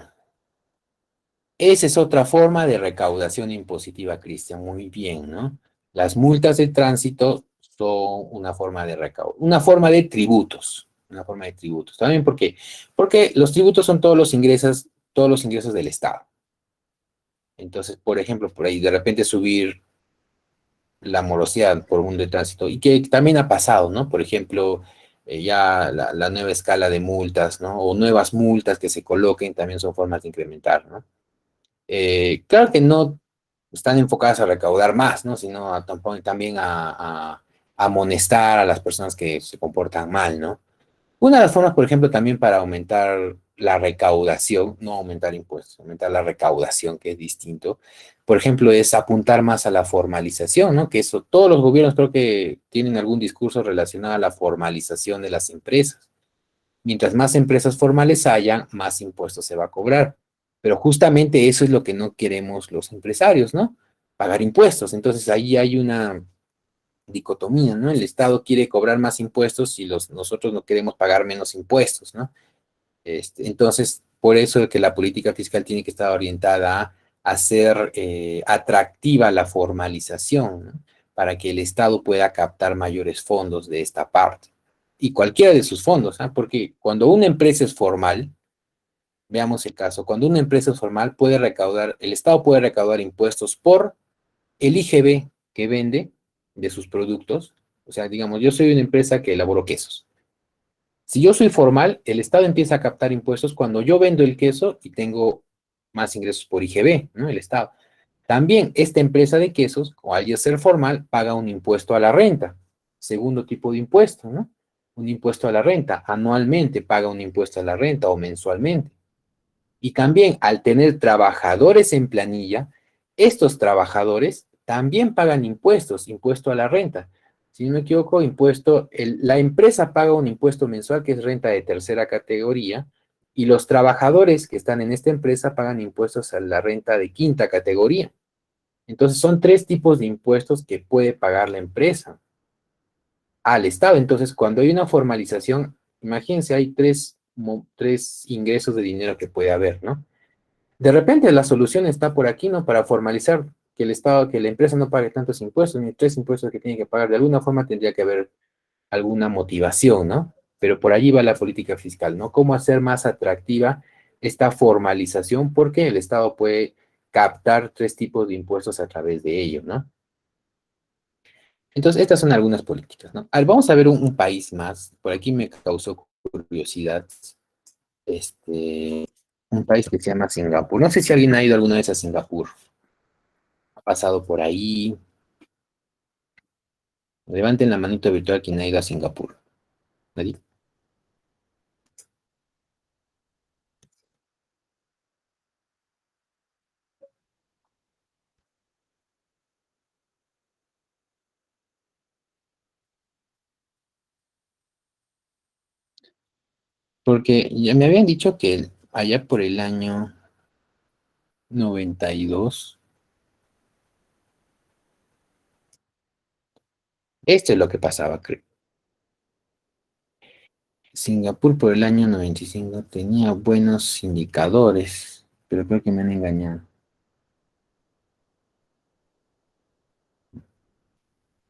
Speaker 1: Esa es otra forma de recaudación impositiva, Cristian. Muy bien, ¿no? Las multas de tránsito son una forma de una forma de tributos, una forma de tributos. ¿También por qué? Porque los tributos son todos los ingresos del Estado. Entonces, por ejemplo, por ahí de repente subir la morosidad por un de tránsito, y que también ha pasado, ¿no? Por ejemplo, ya la nueva escala de multas, ¿no? O nuevas multas que se coloquen también son formas de incrementar, ¿no? Claro que no están enfocadas a recaudar más, ¿no? Sino también a amonestar a las personas que se comportan mal, ¿no? Una de las formas, por ejemplo, también para aumentar la recaudación, no aumentar impuestos, aumentar la recaudación, que es distinto, por ejemplo, es apuntar más a la formalización, ¿no? Que eso, todos los gobiernos creo que tienen algún discurso relacionado a la formalización de las empresas. Mientras más empresas formales haya, más impuestos se va a cobrar. Pero justamente eso es lo que no queremos los empresarios, ¿no? Pagar impuestos. Entonces ahí hay dicotomía, ¿no? El Estado quiere cobrar más impuestos y nosotros no queremos pagar menos impuestos, ¿no? Entonces, por eso es que la política fiscal tiene que estar orientada a hacer atractiva la formalización, ¿no? Para que el Estado pueda captar mayores fondos de esta parte. Y cualquiera de sus fondos, ¿ah? Porque cuando una empresa es formal, veamos el caso, cuando una empresa es formal puede recaudar, el Estado puede recaudar impuestos por el IGB que vende de sus productos. O sea, digamos, yo soy una empresa que elaboro quesos. Si yo soy formal, el Estado empieza a captar impuestos cuando yo vendo el queso y tengo más ingresos por IGB, ¿no? El Estado. También esta empresa de quesos, o al ser formal, paga un impuesto a la renta. Segundo tipo de impuesto, ¿no? Un impuesto a la renta. Anualmente paga un impuesto a la renta o mensualmente. Y también al tener trabajadores en planilla, estos trabajadores también pagan impuestos, impuesto a la renta. Si no me equivoco, la empresa paga un impuesto mensual que es renta de tercera categoría y los trabajadores que están en esta empresa pagan impuestos a la renta de quinta categoría. Entonces son tres tipos de impuestos que puede pagar la empresa al Estado. Entonces, cuando hay una formalización, imagínense, hay tres ingresos de dinero que puede haber, ¿no? De repente la solución está por aquí, ¿no? Para formalizar que el Estado, que la empresa no pague tantos impuestos, ni tres impuestos que tiene que pagar. De alguna forma tendría que haber alguna motivación, ¿no? Pero por allí va la política fiscal, ¿no? ¿Cómo hacer más atractiva esta formalización? Porque el Estado puede captar tres tipos de impuestos a través de ello, ¿no? Entonces, estas son algunas políticas, ¿no? A ver, vamos a ver un país más. Por aquí me causó curiosidad. Este, un país que se llama Singapur. No sé si alguien ha ido alguna vez a Singapur. Ha pasado por ahí. Levanten la manito virtual quien ha ido a Singapur. ¿Nadie? Porque ya me habían dicho que allá por el año 92, esto es lo que pasaba, creo. Singapur por el año 95 tenía buenos indicadores, pero creo que me han engañado.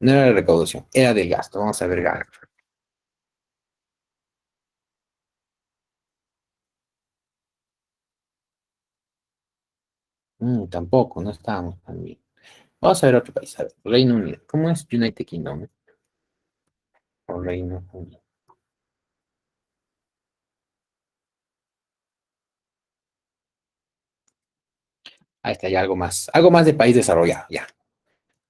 Speaker 1: No era la recaudación, era del gasto. Vamos a ver gasto. Tampoco, no estábamos tan bien. Vamos a ver otro país. A ver, Reino Unido. ¿Cómo es United Kingdom? O Reino Unido. Ahí está, ya algo más. Algo más de país desarrollado, ya.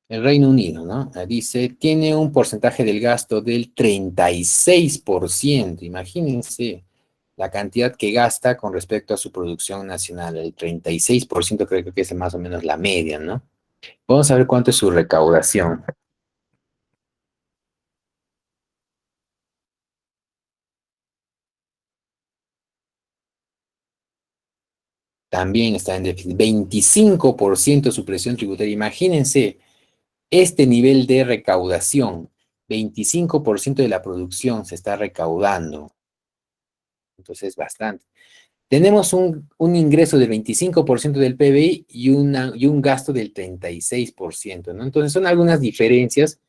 Speaker 1: El Reino Unido, ¿no? Dice, tiene un porcentaje del gasto del 36%. Imagínense la cantidad que gasta con respecto a su producción nacional. El 36% creo que es más o menos la media, ¿no? Vamos a ver cuánto es su recaudación. También está en déficit. 25% de su presión tributaria. Imagínense este nivel de recaudación. 25% de la producción se está recaudando. Entonces, bastante. Tenemos un ingreso del 25% del PBI y un gasto del 36%, ¿no? Entonces son algunas diferencias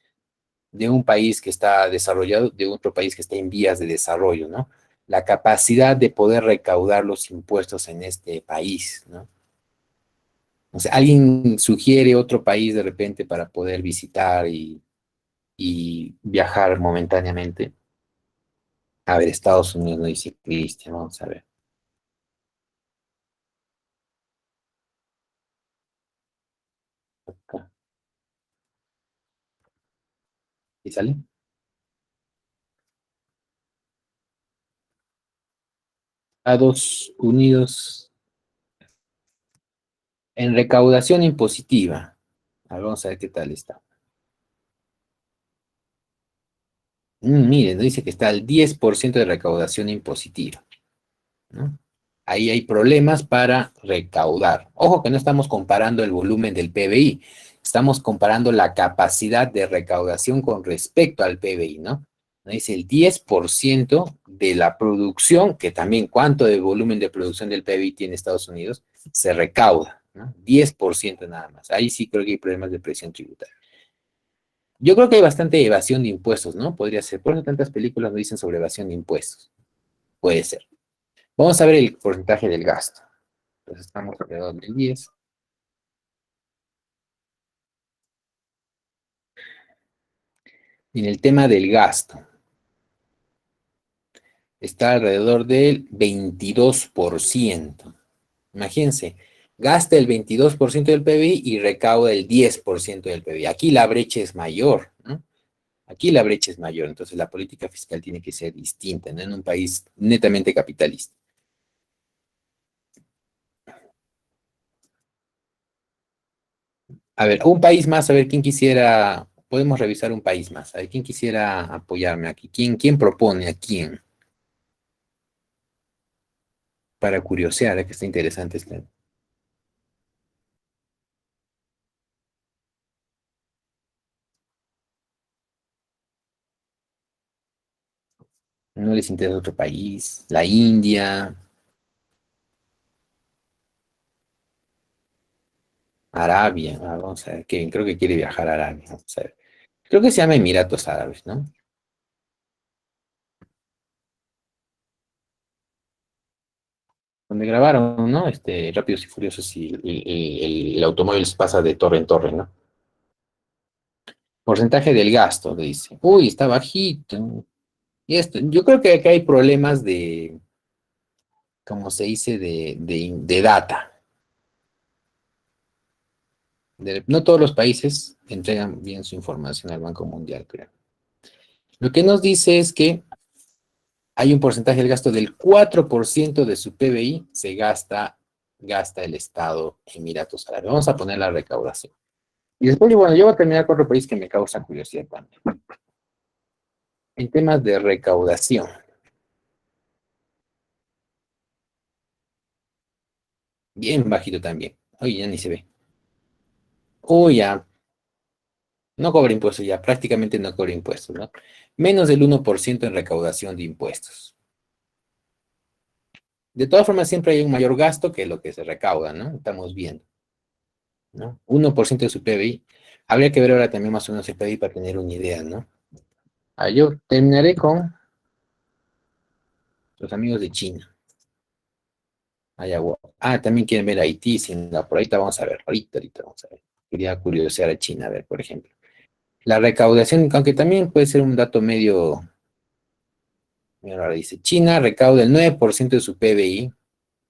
Speaker 1: de un país que está desarrollado, de otro país que está en vías de desarrollo, ¿no? La capacidad de poder recaudar los impuestos en este país, ¿no? O sea, alguien sugiere otro país de repente para poder visitar y viajar momentáneamente. A ver, Estados Unidos, no dice Cristian, vamos a ver. Acá. ¿Y sale? Estados Unidos en recaudación impositiva. A ver, vamos a ver qué tal está. Miren, dice que está al 10% de recaudación impositiva, ¿no? Ahí hay problemas para recaudar. Ojo que no estamos comparando el volumen del PBI, estamos comparando la capacidad de recaudación con respecto al PBI, ¿no? Es el 10% de la producción, que también cuánto de volumen de producción del PBI tiene Estados Unidos, se recauda, ¿no? 10% nada más. Ahí sí creo que hay problemas de presión tributaria. Yo creo que hay bastante evasión de impuestos, ¿no? Podría ser. Por eso tantas películas no dicen sobre evasión de impuestos. Puede ser. Vamos a ver el porcentaje del gasto. Entonces estamos alrededor del 10. Y en el tema del gasto, está alrededor del 22%. Imagínense, gasta el 22% del PBI y recauda el 10% del PBI. Aquí la brecha es mayor, ¿no? Aquí la brecha es mayor, entonces la política fiscal tiene que ser distinta, ¿no? En un país netamente capitalista. A ver, un país más, a ver quién quisiera, podemos revisar un país más, a ver quién quisiera apoyarme aquí, quién propone a quién, para curiosear, que está interesante este. No les interesa otro país, la India, Arabia, vamos a ver, Kevin, creo que quiere viajar a Arabia, vamos a ver. Creo que se llama Emiratos Árabes, ¿no? Donde grabaron, ¿no? Rápidos y Furiosos y el automóvil se pasa de torre en torre, ¿no? Porcentaje del gasto, dice. Uy, está bajito. Y esto, yo creo que acá hay problemas de, como se dice, de data. No todos los países entregan bien su información al Banco Mundial, creo. Lo que nos dice es que hay un porcentaje del gasto del 4% de su PBI se gasta el Estado Emiratos Árabes. Vamos a poner la recaudación. Y después, bueno, yo voy a terminar con otro país que me causa curiosidad también. En temas de recaudación, bien bajito también. Oye, ya ni se ve. Uy, ya, no cobra impuestos, ya prácticamente no cobra impuestos, ¿no? Menos del 1% en recaudación de impuestos. De todas formas, siempre hay un mayor gasto que lo que se recauda, ¿no? Estamos viendo, ¿no? 1% de su PBI. Habría que ver ahora también más o menos el PBI para tener una idea, ¿no? Yo terminaré con los amigos de China. También quieren ver Haití, Singapur. Ahorita vamos a ver, ahorita vamos a ver. Quería curiosear a China, a ver, por ejemplo. La recaudación, aunque también puede ser un dato medio, mira, ahora dice, China recauda el 9% de su PBI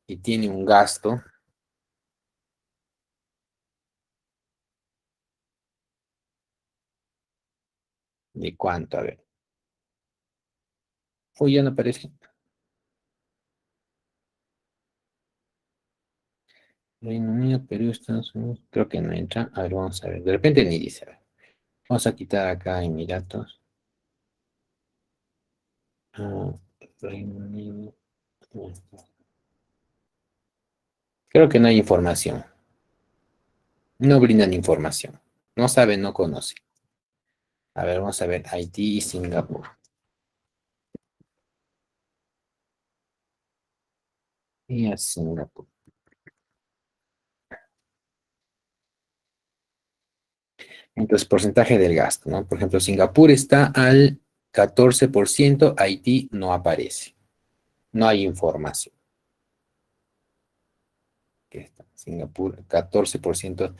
Speaker 1: y tiene un gasto de cuánto, a ver. Uy, ya no aparece. Reino Unido, Perú, Estados Unidos, creo que no entra. A ver, vamos a ver. De repente ni dice, a ver. Vamos a quitar acá Emiratos. Ah, Reino Unido. Creo que no hay información. No brindan información. No saben, no conocen. A ver, vamos a ver. Haití y Singapur. Y a Singapur. Entonces, porcentaje del gasto, ¿no? Por ejemplo, Singapur está al 14%, Haití no aparece. No hay información. Aquí está. Singapur, 14%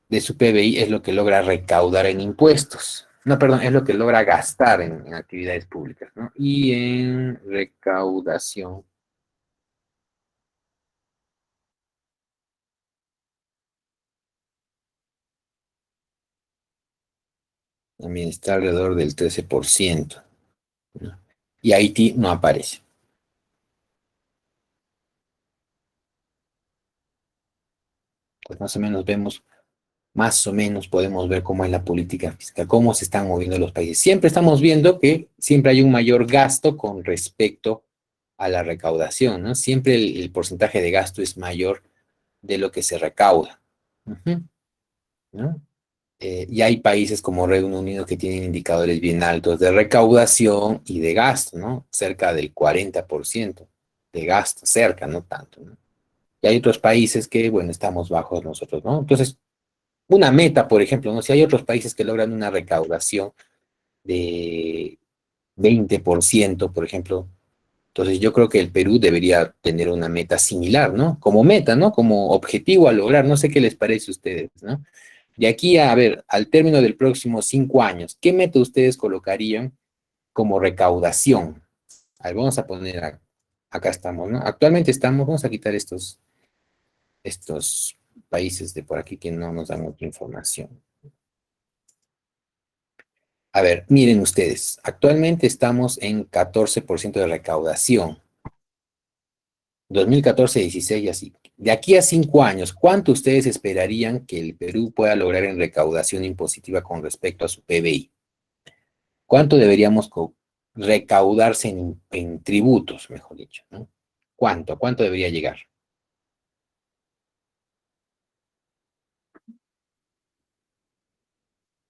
Speaker 1: de su PBI es lo que logra recaudar en impuestos. No, perdón, es lo que logra gastar en actividades públicas, ¿no? Y en recaudación también está alrededor del 13%, ¿no? Y Haití no aparece. Pues más o menos podemos ver cómo es la política fiscal, cómo se están moviendo los países. Siempre estamos viendo que siempre hay un mayor gasto con respecto a la recaudación, ¿no? Siempre el porcentaje de gasto es mayor de lo que se recauda. Ujú. ¿no? Y hay países como Reino Unido que tienen indicadores bien altos de recaudación y de gasto, ¿no? Cerca del 40% de gasto, cerca, no tanto, ¿no? Y hay otros países que, bueno, estamos bajos nosotros, ¿no? Entonces, una meta, por ejemplo, ¿no? Si hay otros países que logran una recaudación de 20%, por ejemplo, entonces yo creo que el Perú debería tener una meta similar, ¿no? Como meta, ¿no? Como objetivo a lograr, no sé qué les parece a ustedes, ¿no? De aquí a ver, al término del próximo 5 años, ¿qué meta ustedes colocarían como recaudación? A ver, vamos a poner, acá estamos, ¿no? Actualmente estamos, vamos a quitar estos países de por aquí que no nos dan mucha información. A ver, miren ustedes, actualmente estamos en 14% de recaudación, 2014, 16 y así. De aquí a 5 años, ¿cuánto ustedes esperarían que el Perú pueda lograr en recaudación impositiva con respecto a su PBI? ¿Cuánto deberíamos recaudarse en tributos, mejor dicho, ¿no? ¿Cuánto? ¿A cuánto debería llegar?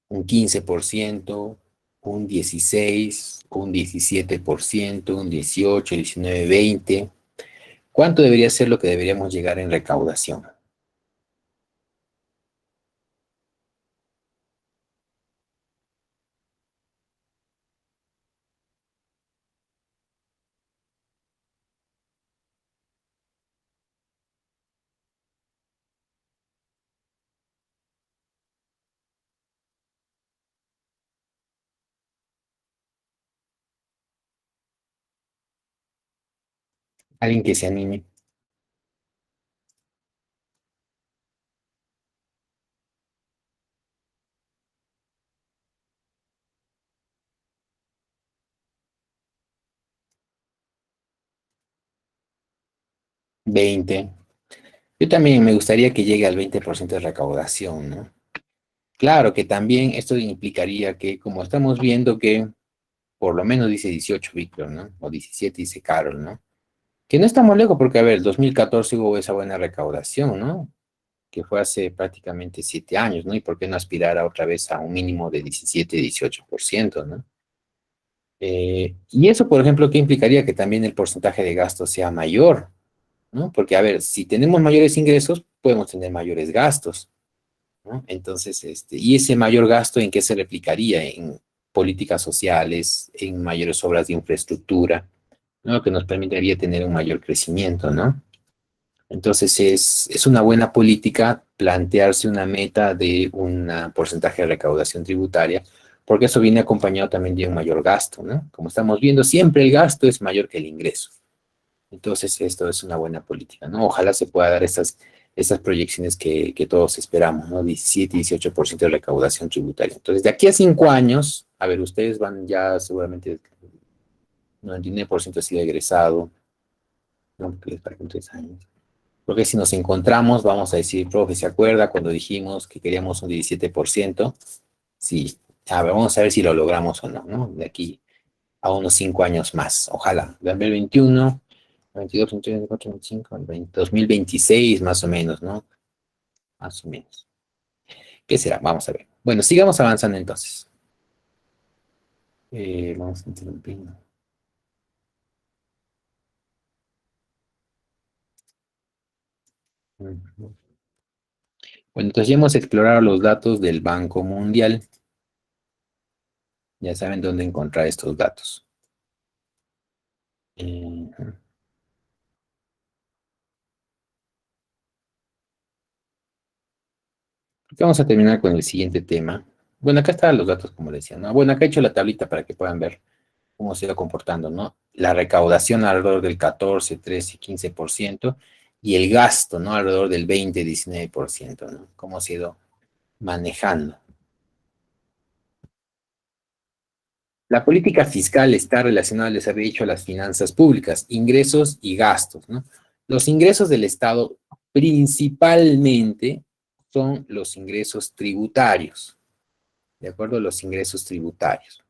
Speaker 1: ¿Un 15%, un 16%, un 17%, un 18%, 19%, 20%? ¿Cuánto debería ser lo que deberíamos llegar en recaudación? Alguien que se anime. 20%. Yo también me gustaría que llegue al 20% de recaudación, ¿no? Claro que también esto implicaría que, como estamos viendo que por lo menos dice 18 Víctor, ¿no? O 17 dice Carol, ¿no? Que no estamos lejos porque, a ver, 2014 hubo esa buena recaudación, ¿no? Que fue hace prácticamente 7 años, ¿no? ¿Y por qué no aspirar a otra vez a un mínimo de 17, 18%, ¿no? Y eso, por ejemplo, ¿qué implicaría? Que también el porcentaje de gasto sea mayor, ¿no? Porque, a ver, si tenemos mayores ingresos, podemos tener mayores gastos, ¿no? Entonces, y ese mayor gasto, ¿en qué se replicaría? En políticas sociales, en mayores obras de infraestructura, ¿no? Que nos permitiría tener un mayor crecimiento, ¿no? Entonces, es una buena política plantearse una meta de un porcentaje de recaudación tributaria, porque eso viene acompañado también de un mayor gasto, ¿no? Como estamos viendo, siempre el gasto es mayor que el ingreso. Entonces, esto es una buena política, ¿no? Ojalá se pueda dar estas proyecciones que todos esperamos, ¿no? 17, 18% de recaudación tributaria. Entonces, de aquí a 5 años, a ver, ustedes van ya seguramente 99% ha sido egresado, ¿no? Porque les faltan 3 años. Porque si nos encontramos, vamos a decir, profe, ¿se acuerda cuando dijimos que queríamos un 17%? Sí, a ver, vamos a ver si lo logramos o no, ¿no? De aquí a unos 5 años más, ojalá. 2021, 22, 23, 24, 25, 2026 más o menos, ¿no? Más o menos. ¿Qué será? Vamos a ver. Bueno, sigamos avanzando entonces. Vamos a interrumpir. Ujú. Bueno, entonces ya hemos explorado los datos del Banco Mundial. Ya saben dónde encontrar estos datos. Ujú. Vamos a terminar con el siguiente tema. Bueno, acá están los datos, como les decía, ¿no? Bueno, acá he hecho la tablita para que puedan ver cómo se va comportando, ¿no? La recaudación alrededor del 14, 13, 15% y el gasto, ¿no? Alrededor del 20, 19%, ¿no? Cómo se ha ido manejando. La política fiscal está relacionada, les había dicho, a las finanzas públicas, ingresos y gastos, ¿no? Los ingresos del Estado principalmente son los ingresos tributarios, ¿de acuerdo? Los ingresos tributarios.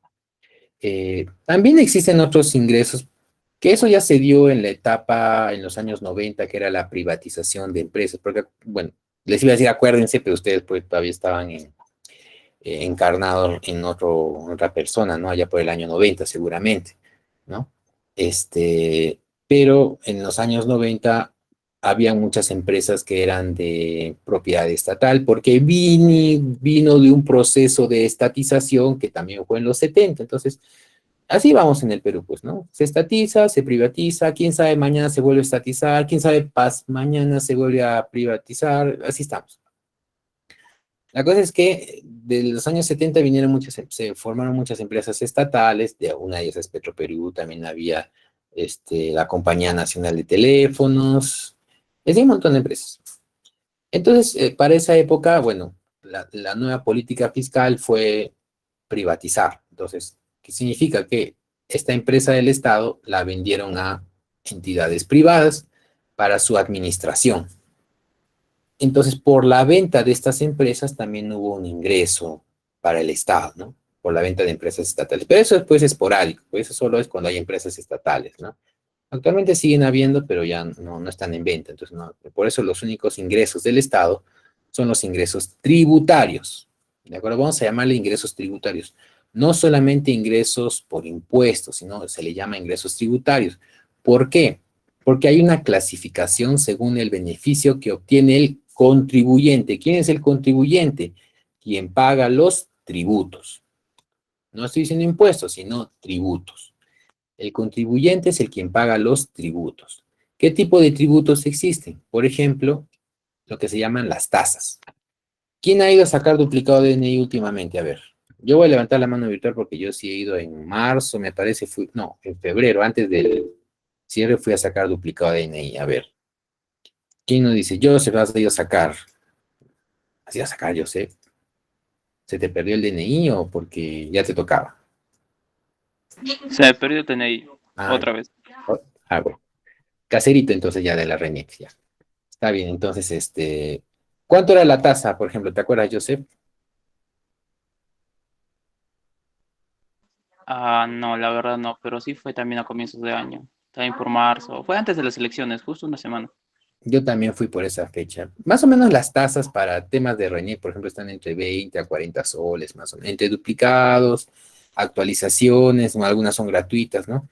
Speaker 1: También existen otros ingresos, que eso ya se dio en la etapa, en los años 90, que era la privatización de empresas, porque, bueno, Les iba a decir acuérdense, pero ustedes pues todavía estaban encarnados en otra persona, ¿no? Allá por el año 90 seguramente, ¿no? Pero en los años 90 había muchas empresas que eran de propiedad estatal, porque vino de un proceso de estatización que también fue en los 70. Entonces, así vamos en el Perú, pues, ¿no? Se estatiza, se privatiza, quién sabe, mañana se vuelve a estatizar, quién sabe, mañana se vuelve a privatizar, así estamos. La cosa es que de los años 70 se formaron muchas empresas estatales, de una de ellas es Petroperú, también había la Compañía Nacional de Teléfonos, es de un montón de empresas. Entonces, para esa época, bueno, la nueva política fiscal fue privatizar. Entonces, ¿qué significa? Que esta empresa del Estado la vendieron a entidades privadas para su administración. Entonces, por la venta de estas empresas también hubo un ingreso para el Estado, ¿no? Por la venta de empresas estatales. Pero eso después es esporádico, pues eso solo es cuando hay empresas estatales, ¿no? Actualmente siguen habiendo, pero ya no están en venta. Entonces, no, por eso los únicos ingresos del Estado son los ingresos tributarios. ¿De acuerdo? Vamos a llamarle ingresos tributarios. No solamente ingresos por impuestos, sino se le llama ingresos tributarios. ¿Por qué? Porque hay una clasificación según el beneficio que obtiene el contribuyente. ¿Quién es el contribuyente? Quien paga los tributos. No estoy diciendo impuestos, sino tributos. El contribuyente es el quien paga los tributos. ¿Qué tipo de tributos existen? Por ejemplo, lo que se llaman las tasas. ¿Quién ha ido a sacar duplicado de DNI últimamente? A ver, yo voy a levantar la mano virtual porque yo sí he ido en marzo, me parece, no, en febrero, antes del cierre fui a sacar duplicado de DNI. A ver, ¿quién nos dice? Yo se vas a ir a sacar. ¿Has ido a sacar, yo sé? ¿Se te perdió el DNI o porque ya te tocaba?
Speaker 2: Se me perdió el TNI
Speaker 1: Ah,
Speaker 2: otra vez.
Speaker 1: bueno. Caserito entonces ya de la RENIEC, ya. Está bien, entonces, ¿cuánto era la tasa, por ejemplo? ¿Te acuerdas, Joseph?
Speaker 2: Ah, no, la verdad no, pero sí fue también a comienzos de año, también por marzo, fue antes de las elecciones, justo una semana.
Speaker 1: Yo también fui por esa fecha. Más o menos las tasas para temas de RENIEC, por ejemplo, están entre 20 a 40 soles, más o menos. Entre duplicados, actualizaciones, algunas son gratuitas, ¿no?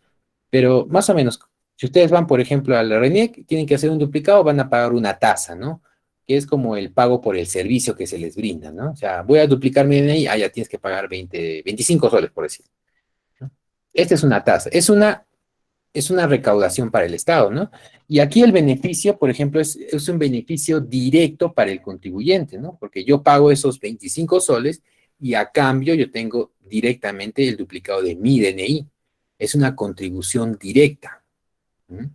Speaker 1: Pero más o menos, si ustedes van, por ejemplo, a la RENIEC, tienen que hacer un duplicado, van a pagar una tasa, ¿no? Que es como el pago por el servicio que se les brinda, ¿no? O sea, voy a duplicar mi DNI, ya tienes que pagar 25 soles, por decir, ¿no? Esta es una tasa, es una recaudación para el Estado, ¿no? Y aquí el beneficio, por ejemplo, es un beneficio directo para el contribuyente, ¿no? Porque yo pago esos 25 soles y a cambio yo tengo directamente el duplicado de mi DNI. Es una contribución directa. ¿Mm?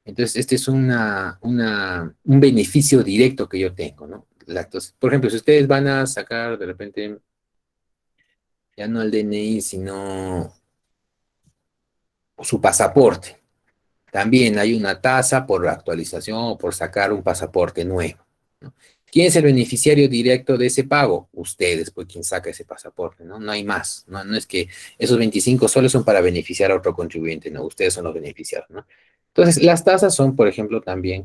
Speaker 1: Entonces, este es un beneficio directo que yo tengo, ¿no? Entonces, por ejemplo, si ustedes van a sacar de repente, ya no el DNI, sino su pasaporte, también hay una tasa por la actualización o por sacar un pasaporte nuevo, ¿no? ¿Quién es el beneficiario directo de ese pago? Ustedes, pues quien saca ese pasaporte, ¿no? No hay más, no es que esos 25 soles son para beneficiar a otro contribuyente, no, ustedes son los beneficiados, ¿no? Entonces, las tasas son, por ejemplo, también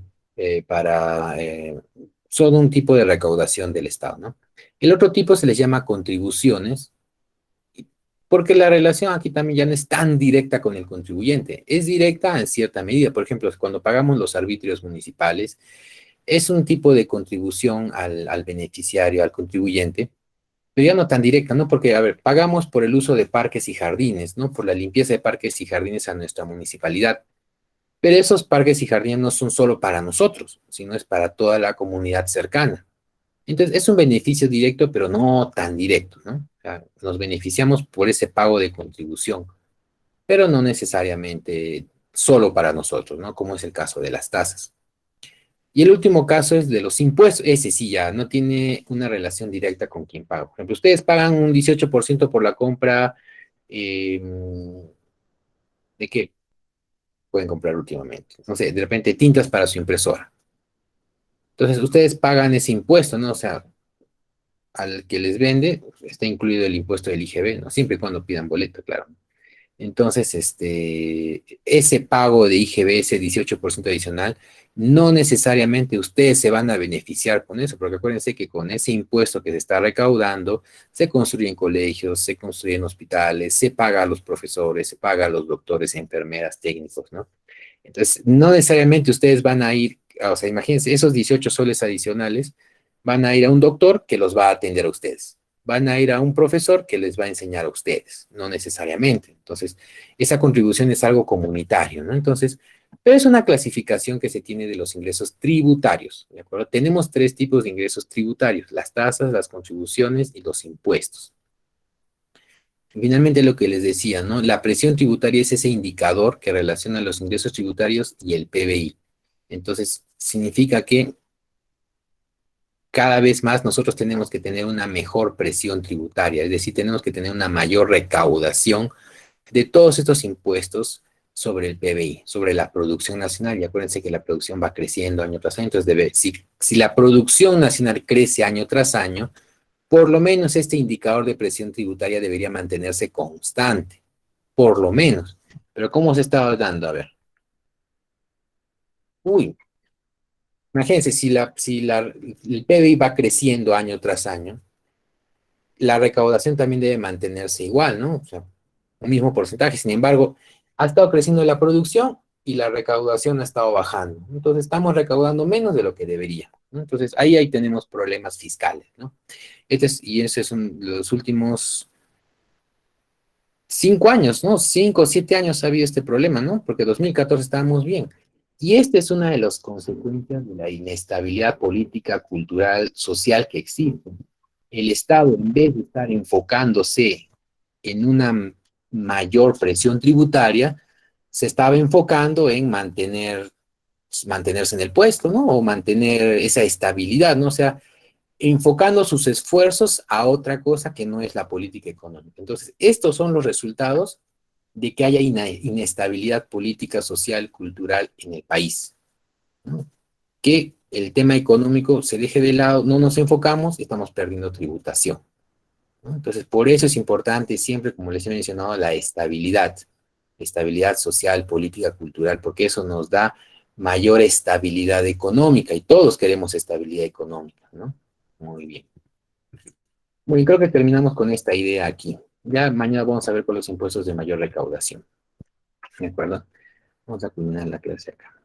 Speaker 1: son un tipo de recaudación del Estado, ¿no? El otro tipo se les llama contribuciones, porque la relación aquí también ya no es tan directa con el contribuyente, es directa en cierta medida. Por ejemplo, cuando pagamos los arbitrios municipales, es un tipo de contribución al beneficiario, al contribuyente, pero ya no tan directa, ¿no? Porque, a ver, pagamos por el uso de parques y jardines, ¿no? Por la limpieza de parques y jardines a nuestra municipalidad. Pero esos parques y jardines no son solo para nosotros, sino es para toda la comunidad cercana. Entonces, es un beneficio directo, pero no tan directo, ¿no? O sea, nos beneficiamos por ese pago de contribución, pero no necesariamente solo para nosotros, ¿no? Como es el caso de las tasas. Y el último caso es de los impuestos. Ese sí ya no tiene una relación directa con quien paga. Por ejemplo, ustedes pagan un 18% por la compra, eh, ¿de qué pueden comprar últimamente? No sé, de repente tintas para su impresora. Entonces, ustedes pagan ese impuesto, ¿no? O sea, al que les vende está incluido el impuesto del IGB, ¿no? Siempre y cuando pidan boleto, claro. Entonces, ese pago de IGB, ese 18% adicional, no necesariamente ustedes se van a beneficiar con eso, porque acuérdense que con ese impuesto que se está recaudando, se construyen colegios, se construyen hospitales, se paga a los profesores, se paga a los doctores, enfermeras, técnicos, ¿no? Entonces, no necesariamente ustedes van a ir, o sea, imagínense, esos 18 soles adicionales van a ir a un doctor que los va a atender a ustedes. Van a ir a un profesor que les va a enseñar a ustedes, no necesariamente. Entonces, esa contribución es algo comunitario, ¿no? Entonces, pero es una clasificación que se tiene de los ingresos tributarios, ¿de acuerdo? Tenemos tres tipos de ingresos tributarios: las tasas, las contribuciones y los impuestos. Finalmente, lo que les decía, ¿no? La presión tributaria es ese indicador que relaciona los ingresos tributarios y el PBI. Entonces, significa que cada vez más nosotros tenemos que tener una mejor presión tributaria, es decir, tenemos que tener una mayor recaudación de todos estos impuestos sobre el PBI, sobre la producción nacional. Y acuérdense que la producción va creciendo año tras año, entonces si la producción nacional crece año tras año, por lo menos este indicador de presión tributaria debería mantenerse constante, por lo menos. Pero ¿cómo se estaba dando? A ver. Uy, imagínense, el PBI va creciendo año tras año, la recaudación también debe mantenerse igual, ¿no? O sea, un mismo porcentaje. Sin embargo, ha estado creciendo la producción y la recaudación ha estado bajando. Entonces, estamos recaudando menos de lo que debería, ¿no? Entonces, ahí tenemos problemas fiscales, ¿no? Y esos son los últimos 5 años, ¿no? 5 o 7 años ha habido este problema, ¿no? Porque en 2014 estábamos bien. Y esta es una de las consecuencias de la inestabilidad política, cultural, social que existe. El Estado, en vez de estar enfocándose en una mayor presión tributaria, se estaba enfocando en mantenerse en el puesto, ¿no? O mantener esa estabilidad, ¿no? O sea, enfocando sus esfuerzos a otra cosa que no es la política económica. Entonces, estos son los resultados de que haya inestabilidad política, social, cultural en el país, ¿no? Que el tema económico se deje de lado, no nos enfocamos, estamos perdiendo tributación, ¿no? Entonces, por eso es importante siempre, como les he mencionado, la estabilidad social, política, cultural, porque eso nos da mayor estabilidad económica y todos queremos estabilidad económica, ¿no? Muy bien. Bueno, creo que terminamos con esta idea aquí. Ya mañana vamos a ver con los impuestos de mayor recaudación. ¿De acuerdo? Vamos a culminar la clase acá.